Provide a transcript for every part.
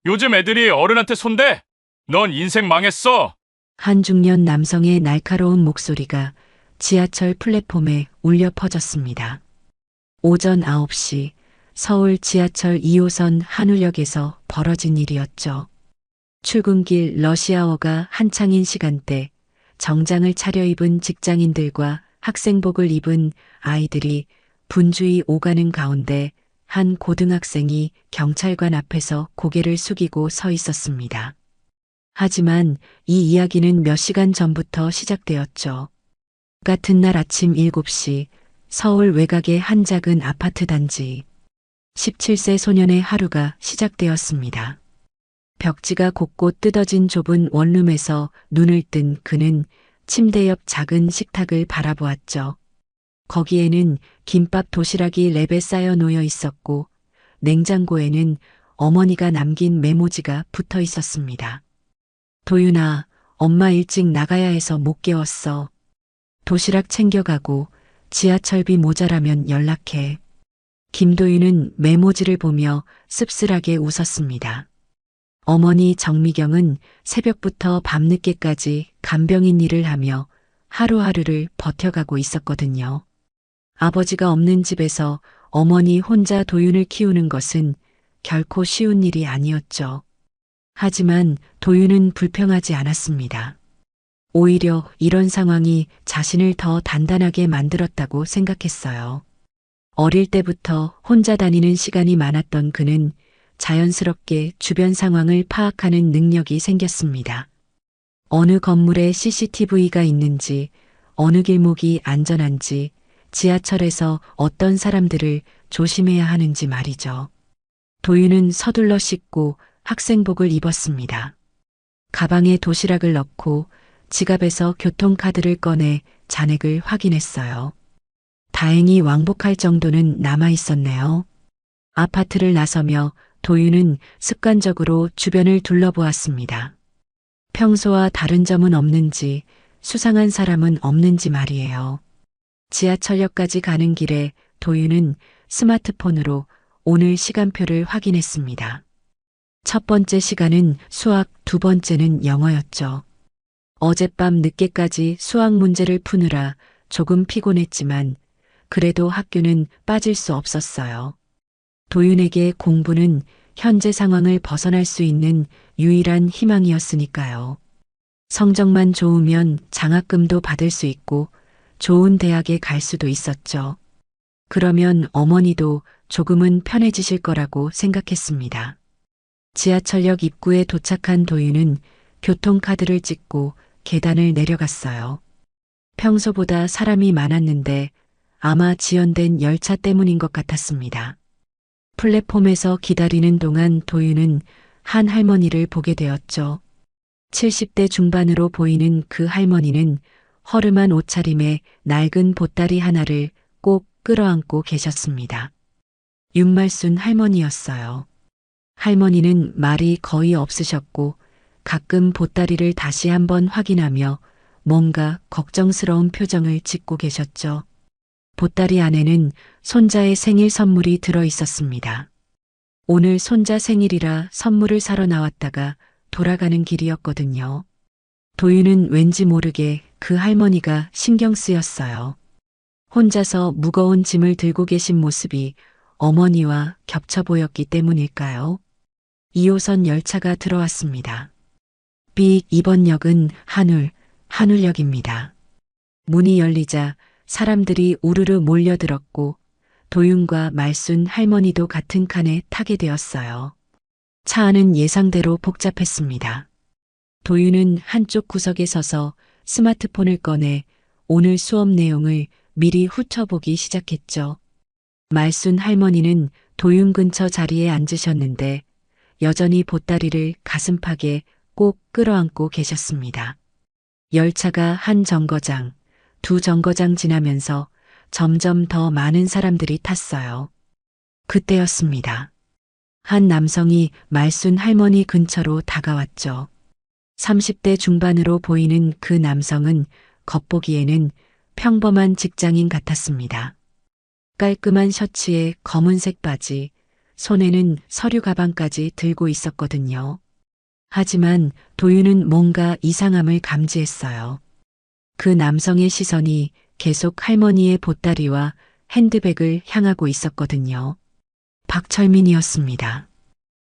요즘 애들이 어른한테 손대? 넌 인생 망했어. 한 중년 남성의 날카로운 목소리가 지하철 플랫폼에 울려 퍼졌습니다. 오전 9시 서울 지하철 2호선 한울역에서 벌어진 일이었죠. 출근길 러시아어가 한창인 시간대 정장을 차려입은 직장인들과 학생복을 입은 아이들이 분주히 오가는 가운데 한 고등학생이 경찰관 앞에서 고개를 숙이고 서 있었습니다. 하지만 이 이야기는 몇 시간 전부터 시작되었죠. 같은 날 아침 7시 서울 외곽의 한 작은 아파트 단지 17세 소년의 하루가 시작되었습니다. 벽지가 곳곳 뜯어진 좁은 원룸에서 눈을 뜬 그는 침대 옆 작은 식탁을 바라보았죠. 거기에는 김밥 도시락이 랩에 쌓여 놓여 있었고 냉장고에는 어머니가 남긴 메모지가 붙어 있었습니다. 도윤아, 엄마 일찍 나가야 해서 못 깨웠어. 도시락 챙겨가고 지하철비 모자라면 연락해. 김도윤은 메모지를 보며 씁쓸하게 웃었습니다. 어머니 정미경은 새벽부터 밤늦게까지 간병인 일을 하며 하루하루를 버텨가고 있었거든요. 아버지가 없는 집에서 어머니 혼자 도윤을 키우는 것은 결코 쉬운 일이 아니었죠. 하지만 도윤은 불평하지 않았습니다. 오히려 이런 상황이 자신을 더 단단하게 만들었다고 생각했어요. 어릴 때부터 혼자 다니는 시간이 많았던 그는 자연스럽게 주변 상황을 파악하는 능력이 생겼습니다. 어느 건물에 CCTV가 있는지, 어느 길목이 안전한지, 지하철에서 어떤 사람들을 조심해야 하는지 말이죠. 도윤은 서둘러 씻고 학생복을 입었습니다. 가방에 도시락을 넣고 지갑에서 교통카드를 꺼내 잔액을 확인했어요. 다행히 왕복할 정도는 남아 있었네요. 아파트를 나서며 도윤은 습관적으로 주변을 둘러보았습니다. 평소와 다른 점은 없는지, 수상한 사람은 없는지 말이에요. 지하철역까지 가는 길에 도윤은 스마트폰으로 오늘 시간표를 확인했습니다. 첫 번째 시간은 수학, 두 번째는 영어였죠. 어젯밤 늦게까지 수학 문제를 푸느라 조금 피곤했지만 그래도 학교는 빠질 수 없었어요. 도윤에게 공부는 현재 상황을 벗어날 수 있는 유일한 희망이었으니까요. 성적만 좋으면 장학금도 받을 수 있고 좋은 대학에 갈 수도 있었죠. 그러면 어머니도 조금은 편해지실 거라고 생각했습니다. 지하철역 입구에 도착한 도윤은 교통카드를 찍고 계단을 내려갔어요. 평소보다 사람이 많았는데 아마 지연된 열차 때문인 것 같았습니다. 플랫폼에서 기다리는 동안 도윤은 한 할머니를 보게 되었죠. 70대 중반으로 보이는 그 할머니는 허름한 옷차림에 낡은 보따리 하나를 꼭 끌어안고 계셨습니다. 윤말순 할머니였어요. 할머니는 말이 거의 없으셨고 가끔 보따리를 다시 한번 확인하며 뭔가 걱정스러운 표정을 짓고 계셨죠. 보따리 안에는 손자의 생일 선물이 들어 있었습니다. 오늘 손자 생일이라 선물을 사러 나왔다가 돌아가는 길이었거든요. 도윤은 왠지 모르게 그 할머니가 신경 쓰였어요. 혼자서 무거운 짐을 들고 계신 모습이 어머니와 겹쳐 보였기 때문일까요? 2호선 열차가 들어왔습니다. B 2번 역은 한울역입니다. 문이 열리자 사람들이 우르르 몰려들었고 도윤과 말순 할머니도 같은 칸에 타게 되었어요. 차 안은 예상대로 복잡했습니다. 도윤은 한쪽 구석에 서서 스마트폰을 꺼내 오늘 수업 내용을 미리 훑어보기 시작했죠. 말순 할머니는 도윤 근처 자리에 앉으셨는데 여전히 보따리를 가슴팍에 꼭 끌어안고 계셨습니다. 열차가 한 정거장, 두 정거장 지나면서 점점 더 많은 사람들이 탔어요. 그때였습니다. 한 남성이 말순 할머니 근처로 다가왔죠. 30대 중반으로 보이는 그 남성은 겉보기에는 평범한 직장인 같았습니다. 깔끔한 셔츠에 검은색 바지, 손에는 서류 가방까지 들고 있었거든요. 하지만 도윤은 뭔가 이상함을 감지했어요. 그 남성의 시선이 계속 할머니의 보따리와 핸드백을 향하고 있었거든요. 박철민이었습니다.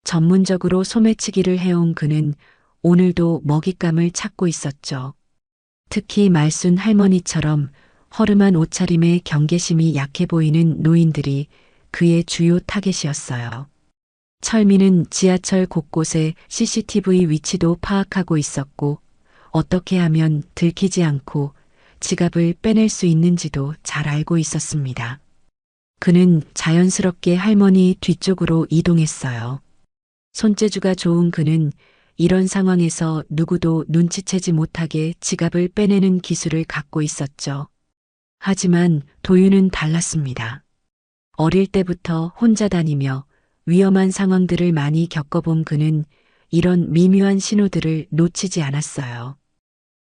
전문적으로 소매치기를 해온 그는 오늘도 먹잇감을 찾고 있었죠. 특히 말순 할머니처럼 허름한 옷차림에 경계심이 약해 보이는 노인들이 그의 주요 타겟이었어요. 철민은 지하철 곳곳에 CCTV 위치도 파악하고 있었고 어떻게 하면 들키지 않고 지갑을 빼낼 수 있는지도 잘 알고 있었습니다. 그는 자연스럽게 할머니 뒤쪽으로 이동했어요. 손재주가 좋은 그는 이런 상황에서 누구도 눈치채지 못하게 지갑을 빼내는 기술을 갖고 있었죠. 하지만 도윤은 달랐습니다. 어릴 때부터 혼자 다니며 위험한 상황들을 많이 겪어본 그는 이런 미묘한 신호들을 놓치지 않았어요.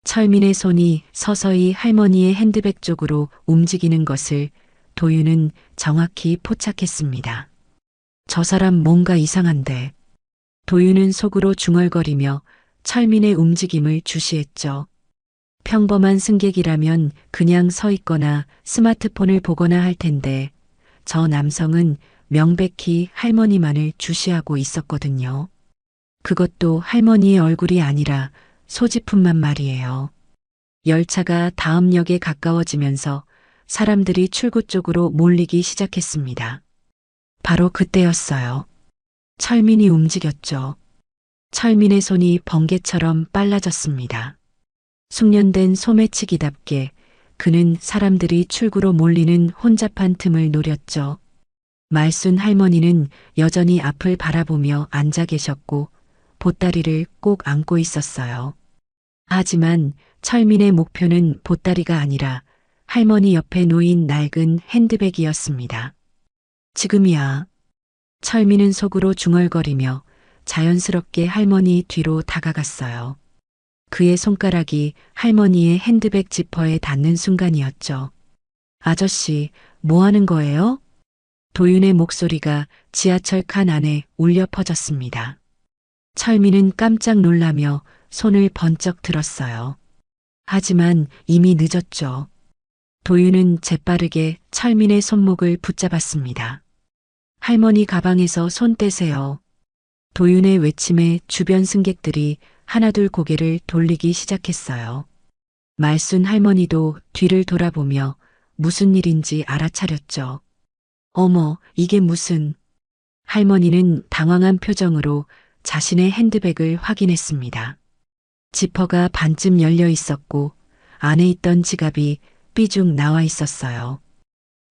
철민의 손이 서서히 할머니의 핸드백 쪽으로 움직이는 것을 도윤은 정확히 포착했습니다. 저 사람 뭔가 이상한데. 도윤은 속으로 중얼거리며 철민의 움직임을 주시했죠. 평범한 승객이라면 그냥 서 있거나 스마트폰을 보거나 할 텐데 저 남성은 명백히 할머니만을 주시하고 있었거든요. 그것도 할머니의 얼굴이 아니라 소지품만 말이에요. 열차가 다음 역에 가까워지면서 사람들이 출구 쪽으로 몰리기 시작했습니다. 바로 그때였어요. 철민이 움직였죠. 철민의 손이 번개처럼 빨라졌습니다. 숙련된 소매치기답게 그는 사람들이 출구로 몰리는 혼잡한 틈을 노렸죠. 말순 할머니는 여전히 앞을 바라보며 앉아 계셨고 보따리를 꼭 안고 있었어요. 하지만 철민의 목표는 보따리가 아니라 할머니 옆에 놓인 낡은 핸드백이었습니다. 지금이야. 철민은 속으로 중얼거리며 자연스럽게 할머니 뒤로 다가갔어요. 그의 손가락이 할머니의 핸드백 지퍼에 닿는 순간이었죠. 아저씨, 뭐 하는 거예요? 도윤의 목소리가 지하철 칸 안에 울려 퍼졌습니다. 철민은 깜짝 놀라며 손을 번쩍 들었어요. 하지만 이미 늦었죠. 도윤은 재빠르게 철민의 손목을 붙잡았습니다. 할머니 가방에서 손 떼세요. 도윤의 외침에 주변 승객들이 하나둘 고개를 돌리기 시작했어요. 말순 할머니도 뒤를 돌아보며 무슨 일인지 알아차렸죠. 어머, 이게 무슨... 할머니는 당황한 표정으로 자신의 핸드백을 확인했습니다. 지퍼가 반쯤 열려 있었고 안에 있던 지갑이 삐죽 나와 있었어요.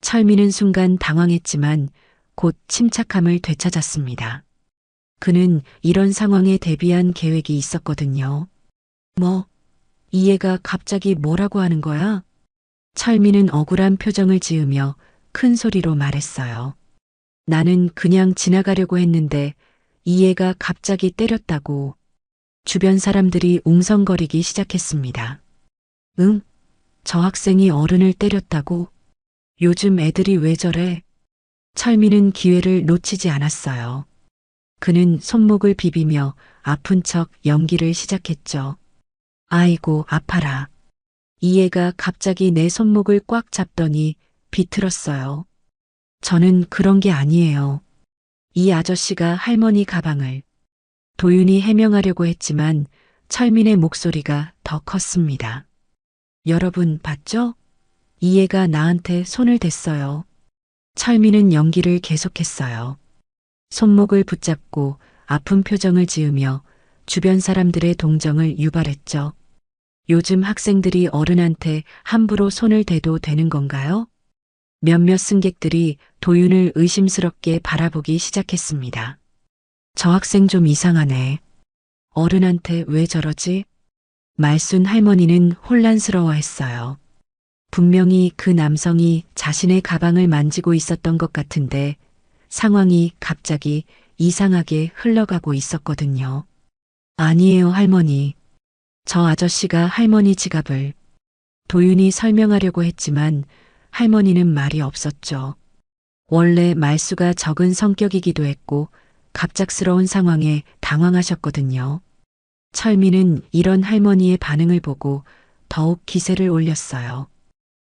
철민은 순간 당황했지만 곧 침착함을 되찾았습니다. 그는 이런 상황에 대비한 계획이 있었거든요. 뭐, 이 애가 갑자기 뭐라고 하는 거야? 철민은 억울한 표정을 지으며 큰 소리로 말했어요. 나는 그냥 지나가려고 했는데 이 애가 갑자기 때렸다고. 주변 사람들이 웅성거리기 시작했습니다. 응? 저 학생이 어른을 때렸다고? 요즘 애들이 왜 저래? 철민은 기회를 놓치지 않았어요. 그는 손목을 비비며 아픈 척 연기를 시작했죠. 아이고, 아파라. 이 애가 갑자기 내 손목을 꽉 잡더니 비틀었어요. 저는 그런 게 아니에요. 이 아저씨가 할머니 가방을... 도윤이 해명하려고 했지만 철민의 목소리가 더 컸습니다. 여러분 봤죠? 이 애가 나한테 손을 댔어요. 철민은 연기를 계속했어요. 손목을 붙잡고 아픈 표정을 지으며 주변 사람들의 동정을 유발했죠. 요즘 학생들이 어른한테 함부로 손을 대도 되는 건가요? 몇몇 승객들이 도윤을 의심스럽게 바라보기 시작했습니다. 저 학생 좀 이상하네. 어른한테 왜 저러지? 말순 할머니는 혼란스러워했어요. 분명히 그 남성이 자신의 가방을 만지고 있었던 것 같은데 상황이 갑자기 이상하게 흘러가고 있었거든요. 아니에요, 할머니. 저 아저씨가 할머니 지갑을... 도윤이 설명하려고 했지만 할머니는 말이 없었죠. 원래 말수가 적은 성격이기도 했고 갑작스러운 상황에 당황하셨거든요. 철민은 이런 할머니의 반응을 보고 더욱 기세를 올렸어요.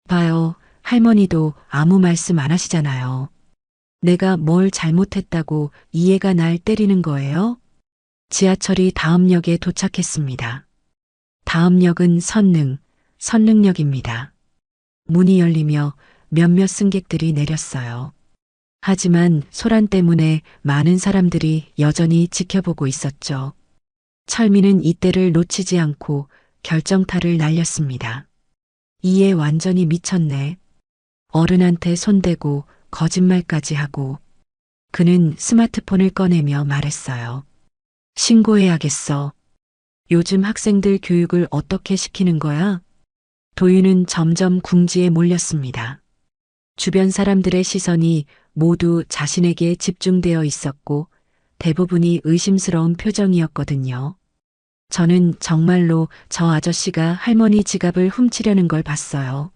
봐요, 할머니도 아무 말씀 안 하시잖아요. 내가 뭘 잘못했다고 이해가 날 때리는 거예요? 지하철이 다음 역에 도착했습니다. 다음 역은 선릉역입니다. 문이 열리며 몇몇 승객들이 내렸어요. 하지만 소란 때문에 많은 사람들이 여전히 지켜보고 있었죠. 철민은 이때를 놓치지 않고 결정타를 날렸습니다. 이에 완전히 미쳤네. 어른한테 손대고 거짓말까지 하고. 그는 스마트폰을 꺼내며 말했어요. 신고해야겠어. 요즘 학생들 교육을 어떻게 시키는 거야? 도윤은 점점 궁지에 몰렸습니다. 주변 사람들의 시선이 모두 자신에게 집중되어 있었고 대부분이 의심스러운 표정이었거든요. 저는 정말로 저 아저씨가 할머니 지갑을 훔치려는 걸 봤어요.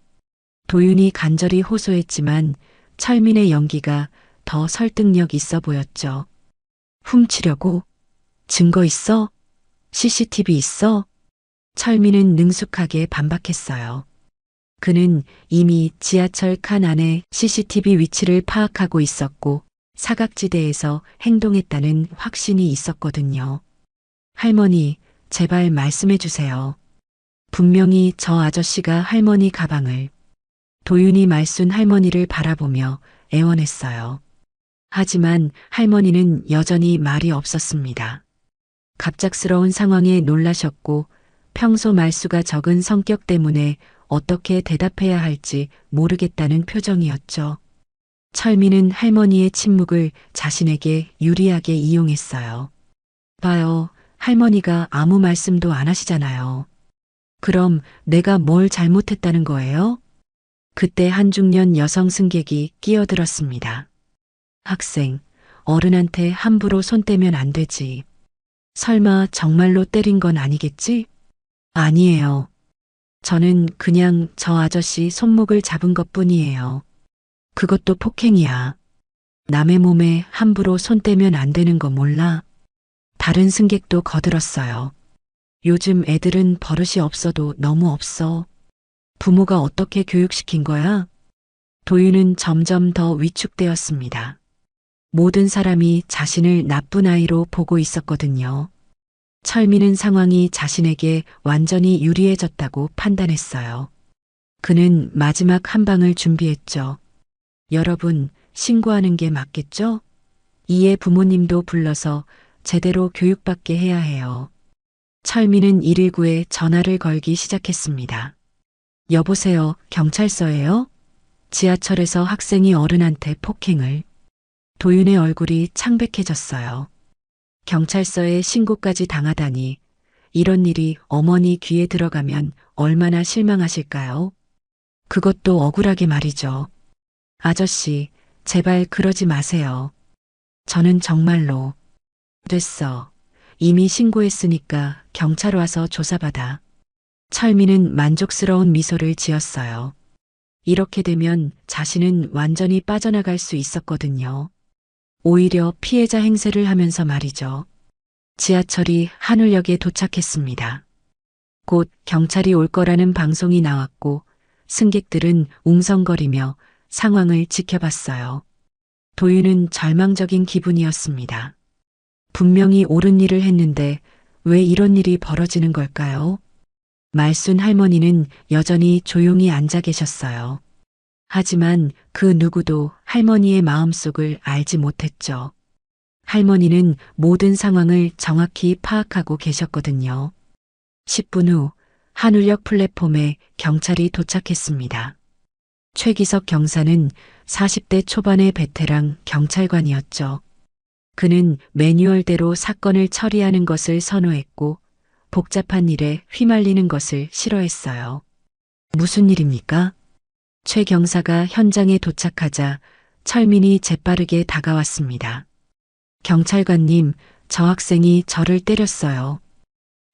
도윤이 간절히 호소했지만 철민의 연기가 더 설득력 있어 보였죠. 훔치려고? 증거 있어? CCTV 있어? 철민은 능숙하게 반박했어요. 그는 이미 지하철 칸 안에 CCTV 위치를 파악하고 있었고 사각지대에서 행동했다는 확신이 있었거든요. 할머니, 제발 말씀해 주세요. 분명히 저 아저씨가 할머니 가방을. 도윤이 말순 할머니를 바라보며 애원했어요. 하지만 할머니는 여전히 말이 없었습니다. 갑작스러운 상황에 놀라셨고 평소 말수가 적은 성격 때문에 어떻게 대답해야 할지 모르겠다는 표정이었죠. 철민은 할머니의 침묵을 자신에게 유리하게 이용했어요. 봐요, 할머니가 아무 말씀도 안 하시잖아요. 그럼 내가 뭘 잘못했다는 거예요? 그때 한 중년 여성 승객이 끼어들었습니다. 학생, 어른한테 함부로 손 떼면 안 되지. 설마 정말로 때린 건 아니겠지? 아니에요. 저는 그냥 저 아저씨 손목을 잡은 것뿐이에요. 그것도 폭행이야. 남의 몸에 함부로 손 떼면 안 되는 거 몰라? 다른 승객도 거들었어요. 요즘 애들은 버릇이 없어도 너무 없어. 부모가 어떻게 교육시킨 거야? 도윤은 점점 더 위축되었습니다. 모든 사람이 자신을 나쁜 아이로 보고 있었거든요. 철민은 상황이 자신에게 완전히 유리해졌다고 판단했어요. 그는 마지막 한 방을 준비했죠. 여러분, 신고하는 게 맞겠죠? 이에 부모님도 불러서 제대로 교육받게 해야 해요. 철민은 119에 전화를 걸기 시작했습니다. 여보세요, 경찰서예요? 지하철에서 학생이 어른한테 폭행을. 도윤의 얼굴이 창백해졌어요. 경찰서에 신고까지 당하다니 이런 일이 어머니 귀에 들어가면 얼마나 실망하실까요? 그것도 억울하게 말이죠. 아저씨, 제발 그러지 마세요. 저는 정말로. 됐어. 이미 신고했으니까 경찰 와서 조사받아. 철민은 만족스러운 미소를 지었어요. 이렇게 되면 자신은 완전히 빠져나갈 수 있었거든요. 오히려 피해자 행세를 하면서 말이죠. 지하철이 한울역에 도착했습니다. 곧 경찰이 올 거라는 방송이 나왔고 승객들은 웅성거리며 상황을 지켜봤어요. 도윤은 절망적인 기분이었습니다. 분명히 옳은 일을 했는데 왜 이런 일이 벌어지는 걸까요? 말순 할머니는 여전히 조용히 앉아 계셨어요. 하지만 그 누구도 할머니의 마음속을 알지 못했죠. 할머니는 모든 상황을 정확히 파악하고 계셨거든요. 10분 후 한울역 플랫폼에 경찰이 도착했습니다. 최기석 경사는 40대 초반의 베테랑 경찰관이었죠. 그는 매뉴얼대로 사건을 처리하는 것을 선호했고 복잡한 일에 휘말리는 것을 싫어했어요. 무슨 일입니까? 최 경사가 현장에 도착하자 철민이 재빠르게 다가왔습니다. 경찰관님, 저 학생이 저를 때렸어요.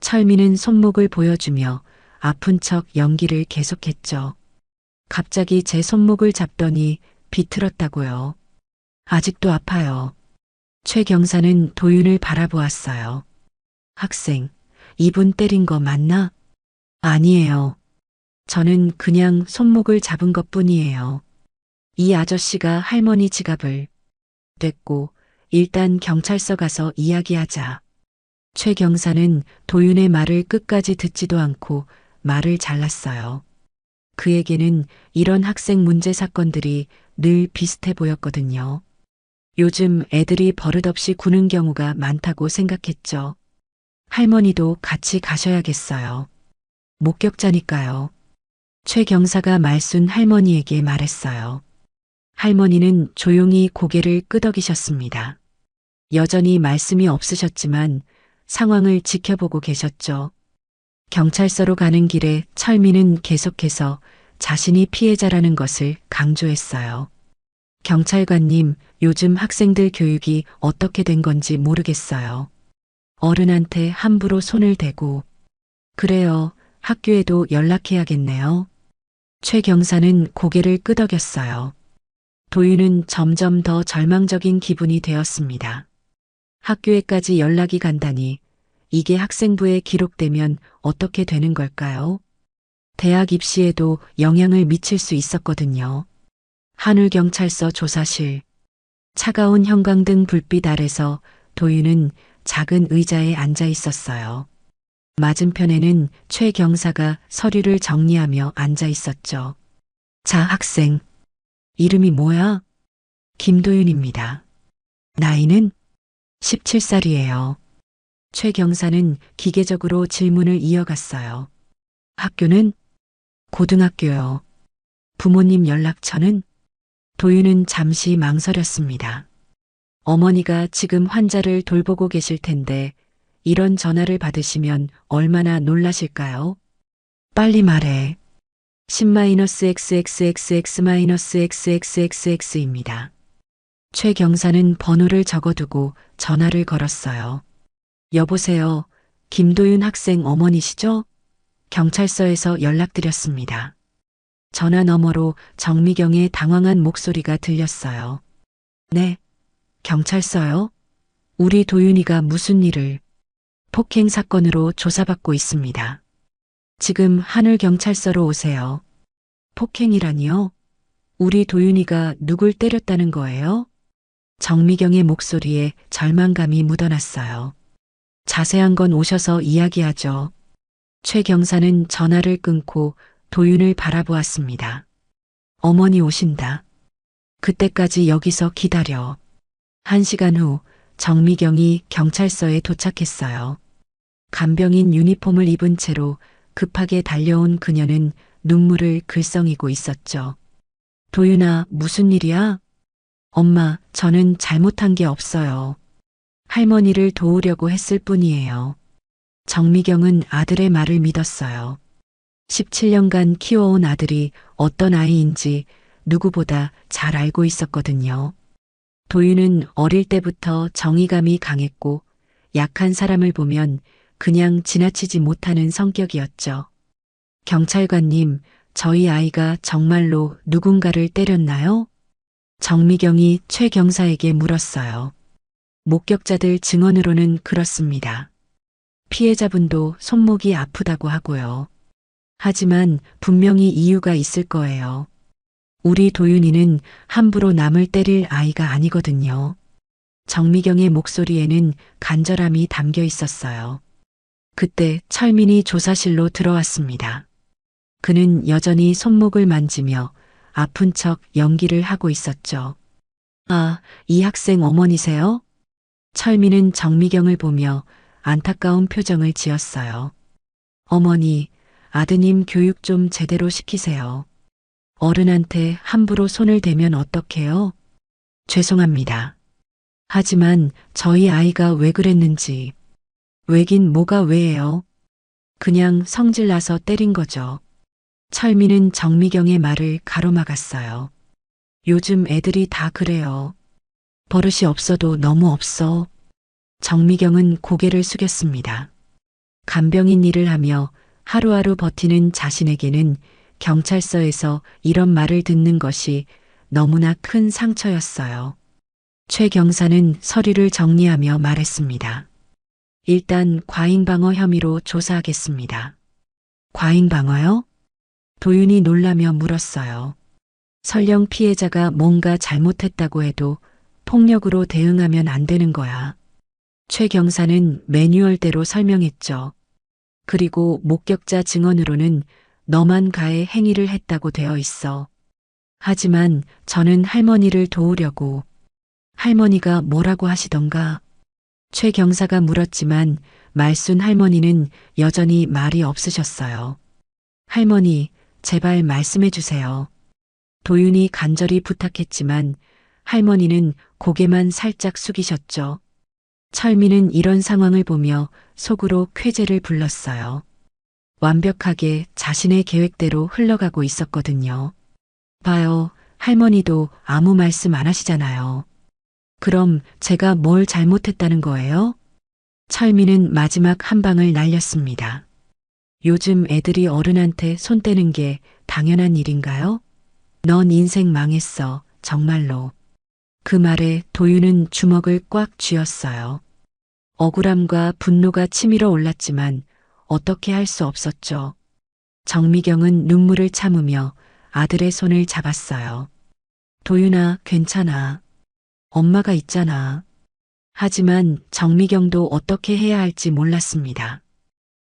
철민은 손목을 보여주며 아픈 척 연기를 계속했죠. 갑자기 제 손목을 잡더니 비틀었다고요. 아직도 아파요. 최 경사는 도윤을 바라보았어요. 학생, 이분 때린 거 맞나? 아니에요. 저는 그냥 손목을 잡은 것 뿐이에요. 이 아저씨가 할머니 지갑을 뗐고 일단 경찰서 가서 이야기하자. 최 경사는 도윤의 말을 끝까지 듣지도 않고 말을 잘랐어요. 그에게는 이런 학생 문제 사건들이 늘 비슷해 보였거든요. 요즘 애들이 버릇없이 구는 경우가 많다고 생각했죠. 할머니도 같이 가셔야겠어요. 목격자니까요. 최 경사가 말순 할머니에게 말했어요. 할머니는 조용히 고개를 끄덕이셨습니다. 여전히 말씀이 없으셨지만 상황을 지켜보고 계셨죠. 경찰서로 가는 길에 철민은 계속해서 자신이 피해자라는 것을 강조했어요. 경찰관님, 요즘 학생들 교육이 어떻게 된 건지 모르겠어요. 어른한테 함부로 손을 대고. 그래요, 학교에도 연락해야겠네요. 최 경사는 고개를 끄덕였어요. 도윤은 점점 더 절망적인 기분이 되었습니다. 학교에까지 연락이 간다니 이게 학생부에 기록되면 어떻게 되는 걸까요? 대학 입시에도 영향을 미칠 수 있었거든요. 한울경찰서 조사실. 차가운 형광등 불빛 아래서 도윤은 작은 의자에 앉아 있었어요. 맞은편에는 최 경사가 서류를 정리하며 앉아 있었죠. 자, 학생. 이름이 뭐야? 김도윤입니다. 나이는 17살이에요. 최 경사는 기계적으로 질문을 이어갔어요. 학교는? 고등학교요. 부모님 연락처는? 도윤은 잠시 망설였습니다. 어머니가 지금 환자를 돌보고 계실 텐데 이런 전화를 받으시면 얼마나 놀라실까요? 빨리 말해. 10-XXXX-XXXX입니다. 최 경사는 번호를 적어두고 전화를 걸었어요. 여보세요. 김도윤 학생 어머니시죠? 경찰서에서 연락드렸습니다. 전화 너머로 정미경의 당황한 목소리가 들렸어요. 네. 경찰서요? 우리 도윤이가 무슨 일을? 폭행 사건으로 조사받고 있습니다. 지금 하늘경찰서로 오세요. 폭행이라니요? 우리 도윤이가 누굴 때렸다는 거예요? 정미경의 목소리에 절망감이 묻어났어요. 자세한 건 오셔서 이야기하죠. 최 경사는 전화를 끊고 도윤을 바라보았습니다. 어머니 오신다. 그때까지 여기서 기다려. 1시간 후 정미경이 경찰서에 도착했어요. 간병인 유니폼을 입은 채로 급하게 달려온 그녀는 눈물을 글썽이고 있었죠. 도윤아, 무슨 일이야? 엄마, 저는 잘못한 게 없어요. 할머니를 도우려고 했을 뿐이에요. 정미경은 아들의 말을 믿었어요. 17년간 키워온 아들이 어떤 아이인지 누구보다 잘 알고 있었거든요. 도윤은 어릴 때부터 정의감이 강했고 약한 사람을 보면 그냥 지나치지 못하는 성격이었죠. 경찰관님, 저희 아이가 정말로 누군가를 때렸나요? 정미경이 최 경사에게 물었어요. 목격자들 증언으로는 그렇습니다. 피해자분도 손목이 아프다고 하고요. 하지만 분명히 이유가 있을 거예요. 우리 도윤이는 함부로 남을 때릴 아이가 아니거든요. 정미경의 목소리에는 간절함이 담겨 있었어요. 그때 철민이 조사실로 들어왔습니다. 그는 여전히 손목을 만지며 아픈 척 연기를 하고 있었죠. 아, 이 학생 어머니세요? 철민은 정미경을 보며 안타까운 표정을 지었어요. 어머니, 아드님 교육 좀 제대로 시키세요. 어른한테 함부로 손을 대면 어떡해요? 죄송합니다. 하지만 저희 아이가 왜 그랬는지. 왜긴 뭐가 왜예요? 그냥 성질나서 때린 거죠. 철민은 정미경의 말을 가로막았어요. 요즘 애들이 다 그래요. 버릇이 없어도 너무 없어. 정미경은 고개를 숙였습니다. 간병인 일을 하며 하루하루 버티는 자신에게는 경찰서에서 이런 말을 듣는 것이 너무나 큰 상처였어요. 최 경사는 서류를 정리하며 말했습니다. 일단 과잉방어 혐의로 조사하겠습니다. 과잉방어요? 도윤이 놀라며 물었어요. 설령 피해자가 뭔가 잘못했다고 해도 폭력으로 대응하면 안 되는 거야. 최 경사는 매뉴얼대로 설명했죠. 그리고 목격자 증언으로는 너만 가해 행위를 했다고 되어 있어. 하지만 저는 할머니를 도우려고. 할머니가 뭐라고 하시던가? 최 경사가 물었지만 말순 할머니는 여전히 말이 없으셨어요. 할머니, 제발 말씀해 주세요. 도윤이 간절히 부탁했지만 할머니는 고개만 살짝 숙이셨죠. 철민은 이런 상황을 보며 속으로 쾌재를 불렀어요. 완벽하게 자신의 계획대로 흘러가고 있었거든요. 봐요, 할머니도 아무 말씀 안 하시잖아요. 그럼 제가 뭘 잘못했다는 거예요? 철민은 마지막 한 방을 날렸습니다. 요즘 애들이 어른한테 손 떼는 게 당연한 일인가요? 넌 인생 망했어, 정말로. 그 말에 도윤은 주먹을 꽉 쥐었어요. 억울함과 분노가 치밀어 올랐지만 어떻게 할 수 없었죠. 정미경은 눈물을 참으며 아들의 손을 잡았어요. 도윤아, 괜찮아. 엄마가 있잖아. 하지만 정미경도 어떻게 해야 할지 몰랐습니다.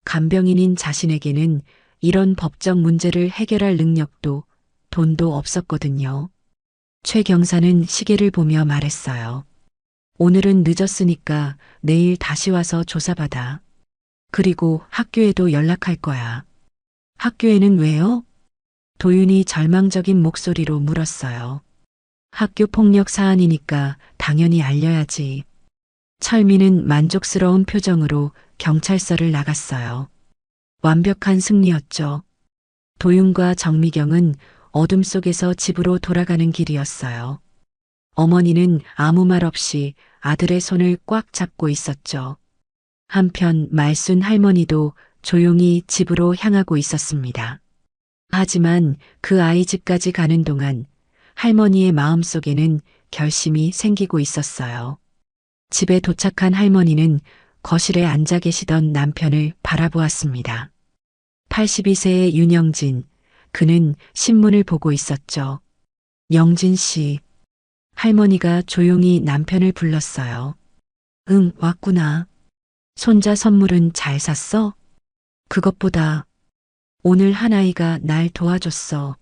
간병인인 자신에게는 이런 법적 문제를 해결할 능력도 돈도 없었거든요. 최 경사는 시계를 보며 말했어요. 오늘은 늦었으니까 내일 다시 와서 조사받아. 그리고 학교에도 연락할 거야. 학교에는 왜요? 도윤이 절망적인 목소리로 물었어요. 학교 폭력 사안이니까 당연히 알려야지. 철민은 만족스러운 표정으로 경찰서를 나갔어요. 완벽한 승리였죠. 도윤과 정미경은 어둠 속에서 집으로 돌아가는 길이었어요. 어머니는 아무 말 없이 아들의 손을 꽉 잡고 있었죠. 한편 말순 할머니도 조용히 집으로 향하고 있었습니다. 하지만 그 아이 집까지 가는 동안 할머니의 마음속에는 결심이 생기고 있었어요. 집에 도착한 할머니는 거실에 앉아 계시던 남편을 바라보았습니다. 82세의 윤영진, 그는 신문을 보고 있었죠. 영진 씨. 할머니가 조용히 남편을 불렀어요. 응, 왔구나. 손자 선물은 잘 샀어? 그것보다 오늘 한아이가 날 도와줬어.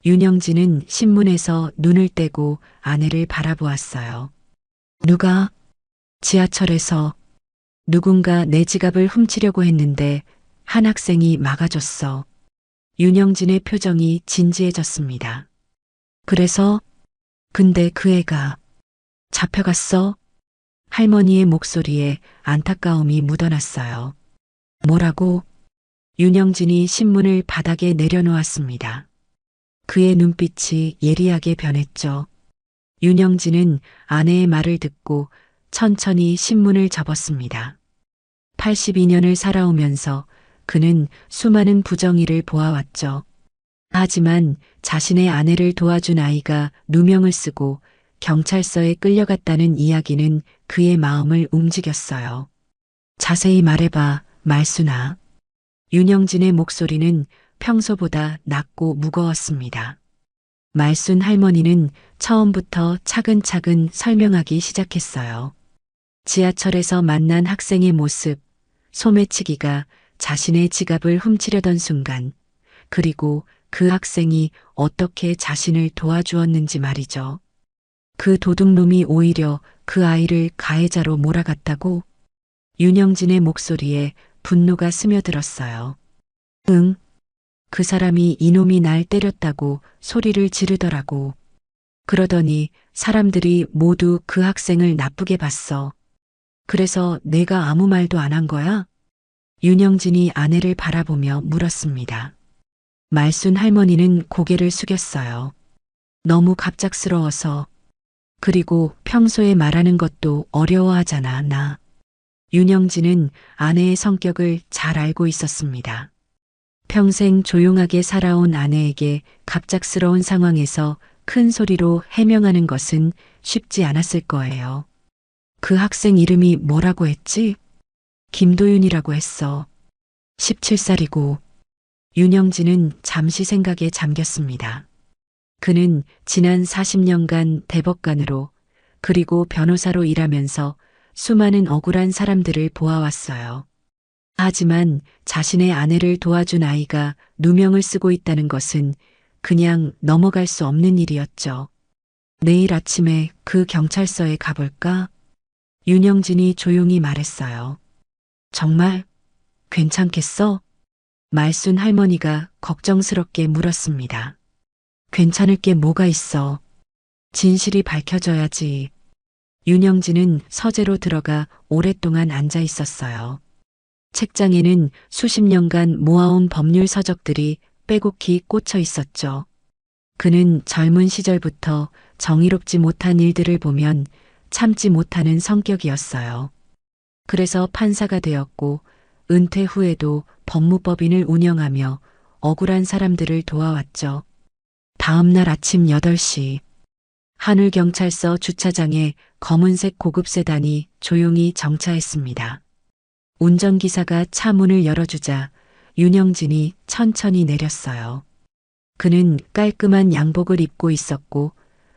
윤영진은 신문에서 눈을 떼고 아내를 바라보았어요. 누가? 지하철에서 누군가 내 지갑을 훔치려고 했는데 한 학생이 막아줬어. 윤영진의 표정이 진지해졌습니다. 그래서? 근데 그 애가 잡혀갔어? 할머니의 목소리에 안타까움이 묻어났어요. 뭐라고? 윤영진이 신문을 바닥에 내려놓았습니다. 그의 눈빛이 예리하게 변했죠. 윤영진은 아내의 말을 듣고 천천히 신문을 접었습니다. 82년을 살아오면서 그는 수많은 부정의를 보아왔죠. 하지만 자신의 아내를 도와준 아이가 누명을 쓰고 경찰서에 끌려갔다는 이야기는 그의 마음을 움직였어요. 자세히 말해봐, 말순아. 윤영진의 목소리는 평소보다 낮고 무거웠습니다. 말순 할머니는 처음부터 차근차근 설명하기 시작했어요. 지하철에서 만난 학생의 모습, 소매치기가 자신의 지갑을 훔치려던 순간, 그리고 그 학생이 어떻게 자신을 도와주었는지 말이죠. 그 도둑놈이 오히려 그 아이를 가해자로 몰아갔다고? 윤영진의 목소리에 분노가 스며들었어요. 응. 그 사람이 이놈이 날 때렸다고 소리를 지르더라고. 그러더니 사람들이 모두 그 학생을 나쁘게 봤어. 그래서 내가 아무 말도 안 한 거야? 윤영진이 아내를 바라보며 물었습니다. 말순 할머니는 고개를 숙였어요. 너무 갑작스러워서. 그리고 평소에 말하는 것도 어려워하잖아, 나. 윤영진은 아내의 성격을 잘 알고 있었습니다. 평생 조용하게 살아온 아내에게 갑작스러운 상황에서 큰 소리로 해명하는 것은 쉽지 않았을 거예요. 그 학생 이름이 뭐라고 했지? 김도윤이라고 했어. 17살이고. 윤영진은 잠시 생각에 잠겼습니다. 그는 지난 40년간 대법관으로 그리고 변호사로 일하면서 수많은 억울한 사람들을 보아왔어요. 하지만 자신의 아내를 도와준 아이가 누명을 쓰고 있다는 것은 그냥 넘어갈 수 없는 일이었죠. 내일 아침에 그 경찰서에 가볼까? 윤영진이 조용히 말했어요. 정말 괜찮겠어? 말순 할머니가 걱정스럽게 물었습니다. 괜찮을 게 뭐가 있어? 진실이 밝혀져야지. 윤영진은 서재로 들어가 오랫동안 앉아 있었어요. 책장에는 수십 년간 모아온 법률 서적들이 빼곡히 꽂혀 있었죠. 그는 젊은 시절부터 정의롭지 못한 일들을 보면 참지 못하는 성격이었어요. 그래서 판사가 되었고 은퇴 후에도 법무법인을 운영하며 억울한 사람들을 도와왔죠. 다음 날 아침 8시 하늘경찰서 주차장에 검은색 고급 세단이 조용히 정차했습니다. 운전기사가 차 문을 열어주자 윤영진이 천천히 내렸어요. 그는 깔끔한 양복을 입고 있었고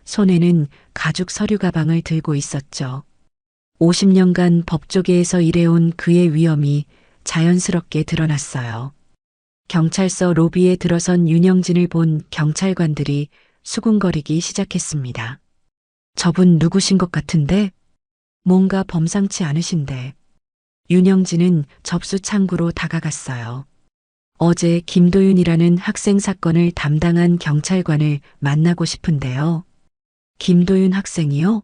손에는 가죽 서류 가방을 들고 있었죠. 50년간 법조계에서 일해온 그의 위엄이 자연스럽게 드러났어요. 경찰서 로비에 들어선 윤영진을 본 경찰관들이 수군거리기 시작했습니다. 저분 누구신 것 같은데? 뭔가 범상치 않으신데. 윤영진은 접수 창구로 다가갔어요. 어제 김도윤이라는 학생 사건을 담당한 경찰관을 만나고 싶은데요. 김도윤 학생이요?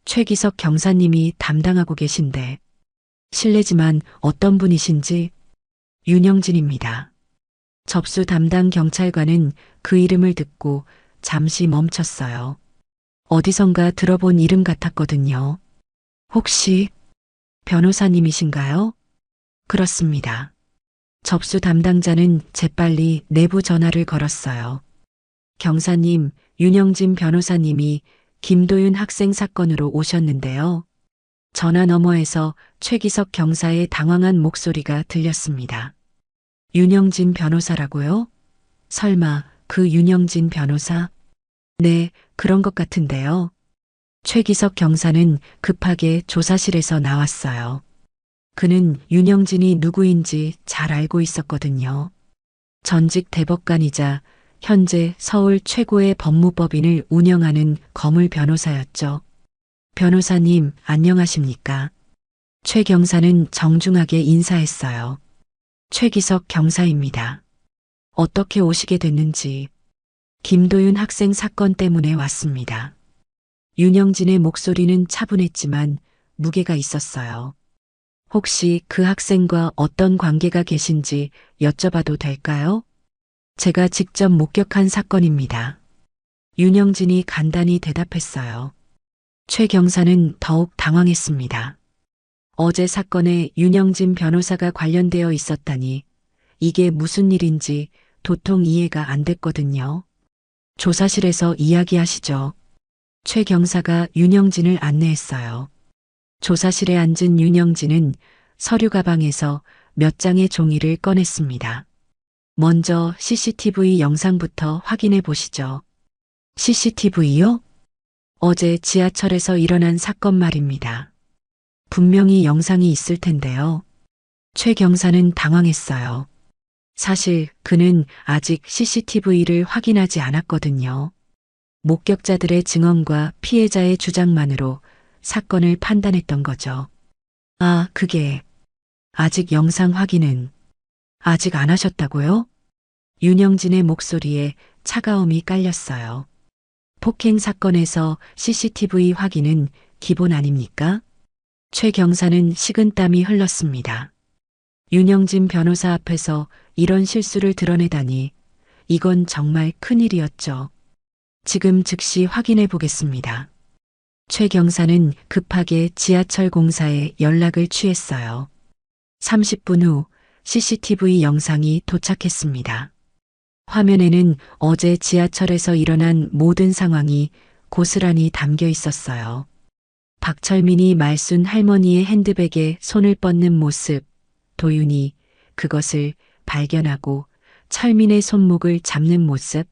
최기석 경사님이 담당하고 계신데. 실례지만 어떤 분이신지? 윤영진입니다. 접수 담당 경찰관은 그 이름을 듣고 잠시 멈췄어요. 어디선가 들어본 이름 같았거든요. 혹시 변호사님이신가요? 그렇습니다. 접수 담당자는 재빨리 내부 전화를 걸었어요. 경사님, 윤영진 변호사님이 김도윤 학생 사건으로 오셨는데요. 전화 너머에서 최기석 경사의 당황한 목소리가 들렸습니다. 윤영진 변호사라고요? 설마 그 윤영진 변호사? 네, 그런 것 같은데요. 최기석 경사는 급하게 조사실에서 나왔어요. 그는 윤영진이 누구인지 잘 알고 있었거든요. 전직 대법관이자 현재 서울 최고의 법무법인을 운영하는 거물 변호사였죠. 변호사님, 안녕하십니까? 최 경사는 정중하게 인사했어요. 최기석 경사입니다. 어떻게 오시게 됐는지. 김도윤 학생 사건 때문에 왔습니다. 윤영진의 목소리는 차분했지만 무게가 있었어요. 혹시 그 학생과 어떤 관계가 계신지 여쭤봐도 될까요? 제가 직접 목격한 사건입니다. 윤영진이 간단히 대답했어요. 최 경사는 더욱 당황했습니다. 어제 사건에 윤영진 변호사가 관련되어 있었다니 이게 무슨 일인지 도통 이해가 안 됐거든요. 조사실에서 이야기하시죠. 최 경사가 윤영진을 안내했어요. 조사실에 앉은 윤영진은 서류 가방에서 몇 장의 종이를 꺼냈습니다. 먼저 CCTV 영상부터 확인해 보시죠. CCTV요? 어제 지하철에서 일어난 사건 말입니다. 분명히 영상이 있을 텐데요. 최 경사는 당황했어요. 사실 그는 아직 CCTV를 확인하지 않았거든요. 목격자들의 증언과 피해자의 주장만으로 사건을 판단했던 거죠. 아, 그게 아직 영상 확인은 아직 안 하셨다고요? 윤영진의 목소리에 차가움이 깔렸어요. 폭행 사건에서 CCTV 확인은 기본 아닙니까? 최 경사는 식은땀이 흘렀습니다. 윤영진 변호사 앞에서 이런 실수를 드러내다니 이건 정말 큰일이었죠. 지금 즉시 확인해 보겠습니다. 최 경사는 급하게 지하철 공사에 연락을 취했어요. 30분 후 CCTV 영상이 도착했습니다. 화면에는 어제 지하철에서 일어난 모든 상황이 고스란히 담겨 있었어요. 박철민이 말순 할머니의 핸드백에 손을 뻗는 모습, 도윤이 그것을 발견하고 철민의 손목을 잡는 모습,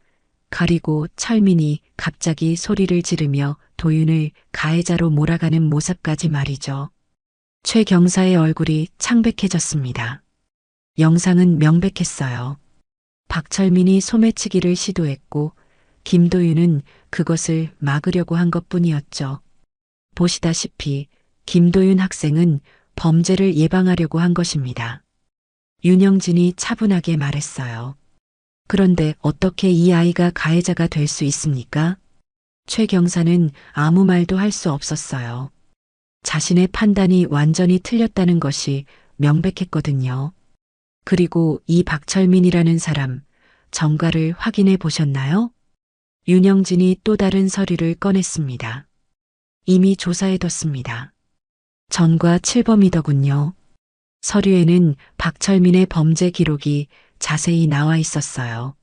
그리고 철민이 갑자기 소리를 지르며 도윤을 가해자로 몰아가는 모습까지 말이죠. 최 경사의 얼굴이 창백해졌습니다. 영상은 명백했어요. 박철민이 소매치기를 시도했고 김도윤은 그것을 막으려고 한 것뿐이었죠. 보시다시피 김도윤 학생은 범죄를 예방하려고 한 것입니다. 윤영진이 차분하게 말했어요. 그런데 어떻게 이 아이가 가해자가 될 수 있습니까? 최 경사는 아무 말도 할 수 없었어요. 자신의 판단이 완전히 틀렸다는 것이 명백했거든요. 그리고 이 박철민이라는 사람, 전과를 확인해 보셨나요? 윤영진이 또 다른 서류를 꺼냈습니다. 이미 조사해뒀습니다. 전과 7범이더군요. 서류에는 박철민의 범죄 기록이 자세히 나와 있었어요.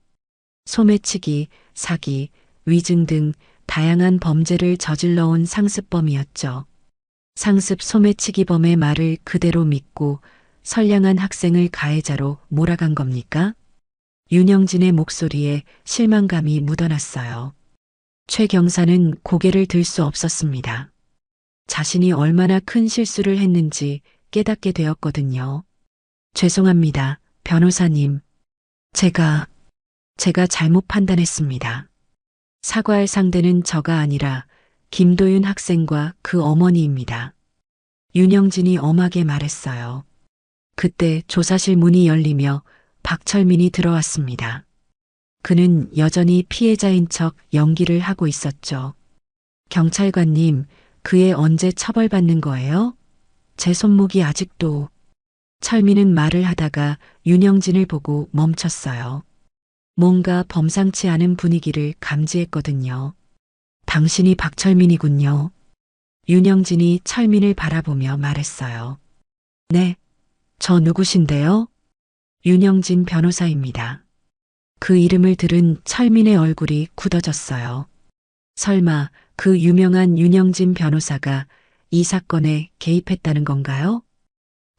소매치기, 사기, 위증 등 다양한 범죄를 저질러온 상습범이었죠. 상습 소매치기범의 말을 그대로 믿고 선량한 학생을 가해자로 몰아간 겁니까? 윤영진의 목소리에 실망감이 묻어났어요. 최 경사는 고개를 들 수 없었습니다. 자신이 얼마나 큰 실수를 했는지 깨닫게 되었거든요. 죄송합니다, 변호사님. 제가 잘못 판단했습니다. 사과할 상대는 저가 아니라 김도윤 학생과 그 어머니입니다. 윤영진이 엄하게 말했어요. 그때 조사실 문이 열리며 박철민이 들어왔습니다. 그는 여전히 피해자인 척 연기를 하고 있었죠. 경찰관님, 그애 언제 처벌받는 거예요? 제 손목이 아직도... 철민은 말을 하다가 윤영진을 보고 멈췄어요. 뭔가 범상치 않은 분위기를 감지했거든요. 당신이 박철민이군요. 윤영진이 철민을 바라보며 말했어요. 네, 저 누구신데요? 윤영진 변호사입니다. 그 이름을 들은 철민의 얼굴이 굳어졌어요. 설마 그 유명한 윤영진 변호사가 이 사건에 개입했다는 건가요?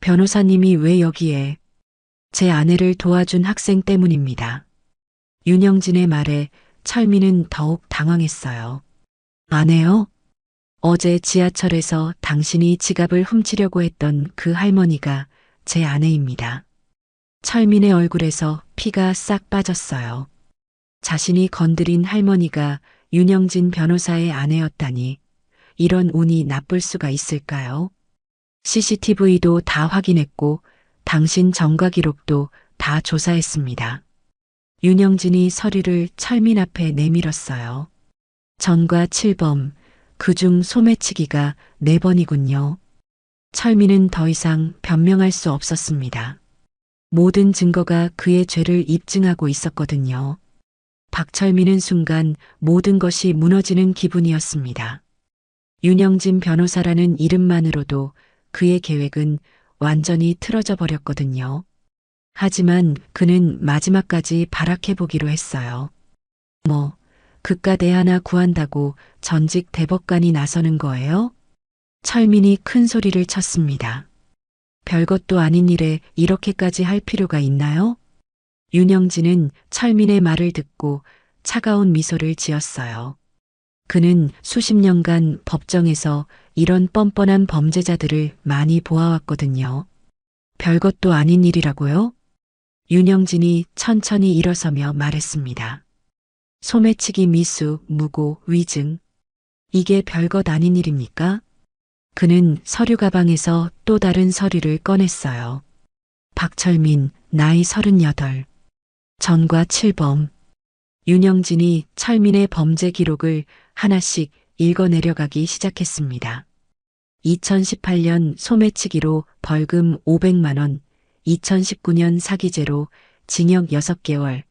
변호사님이 왜 여기에? 제 아내를 도와준 학생 때문입니다. 윤영진의 말에 철민은 더욱 당황했어요. 아내요? 어제 지하철에서 당신이 지갑을 훔치려고 했던 그 할머니가 제 아내입니다. 철민의 얼굴에서 피가 싹 빠졌어요. 자신이 건드린 할머니가 윤영진 변호사의 아내였다니 이런 운이 나쁠 수가 있을까요? CCTV도 다 확인했고 당신 전과 기록도 다 조사했습니다. 윤영진이 서류를 철민 앞에 내밀었어요. 전과 7범, 그중 소매치기가 4번이군요. 철민은 더 이상 변명할 수 없었습니다. 모든 증거가 그의 죄를 입증하고 있었거든요. 박철민은 순간 모든 것이 무너지는 기분이었습니다. 윤영진 변호사라는 이름만으로도 그의 계획은 완전히 틀어져 버렸거든요. 하지만 그는 마지막까지 발악해보기로 했어요. 그깟 애 하나 구한다고 전직 대법관이 나서는 거예요? 철민이 큰 소리를 쳤습니다. 별것도 아닌 일에 이렇게까지 할 필요가 있나요? 윤영진은 철민의 말을 듣고 차가운 미소를 지었어요. 그는 수십 년간 법정에서 이런 뻔뻔한 범죄자들을 많이 보아왔거든요. 별것도 아닌 일이라고요? 윤영진이 천천히 일어서며 말했습니다. 소매치기, 미수, 무고, 위증. 이게 별것 아닌 일입니까? 그는 서류 가방에서 또 다른 서류를 꺼냈어요. 박철민, 나이 38. 전과 7범. 윤영진이 철민의 범죄 기록을 하나씩 읽어내려가기 시작했습니다. 2018년 소매치기로 벌금 500만 원, 2019년 사기죄로 징역 6개월,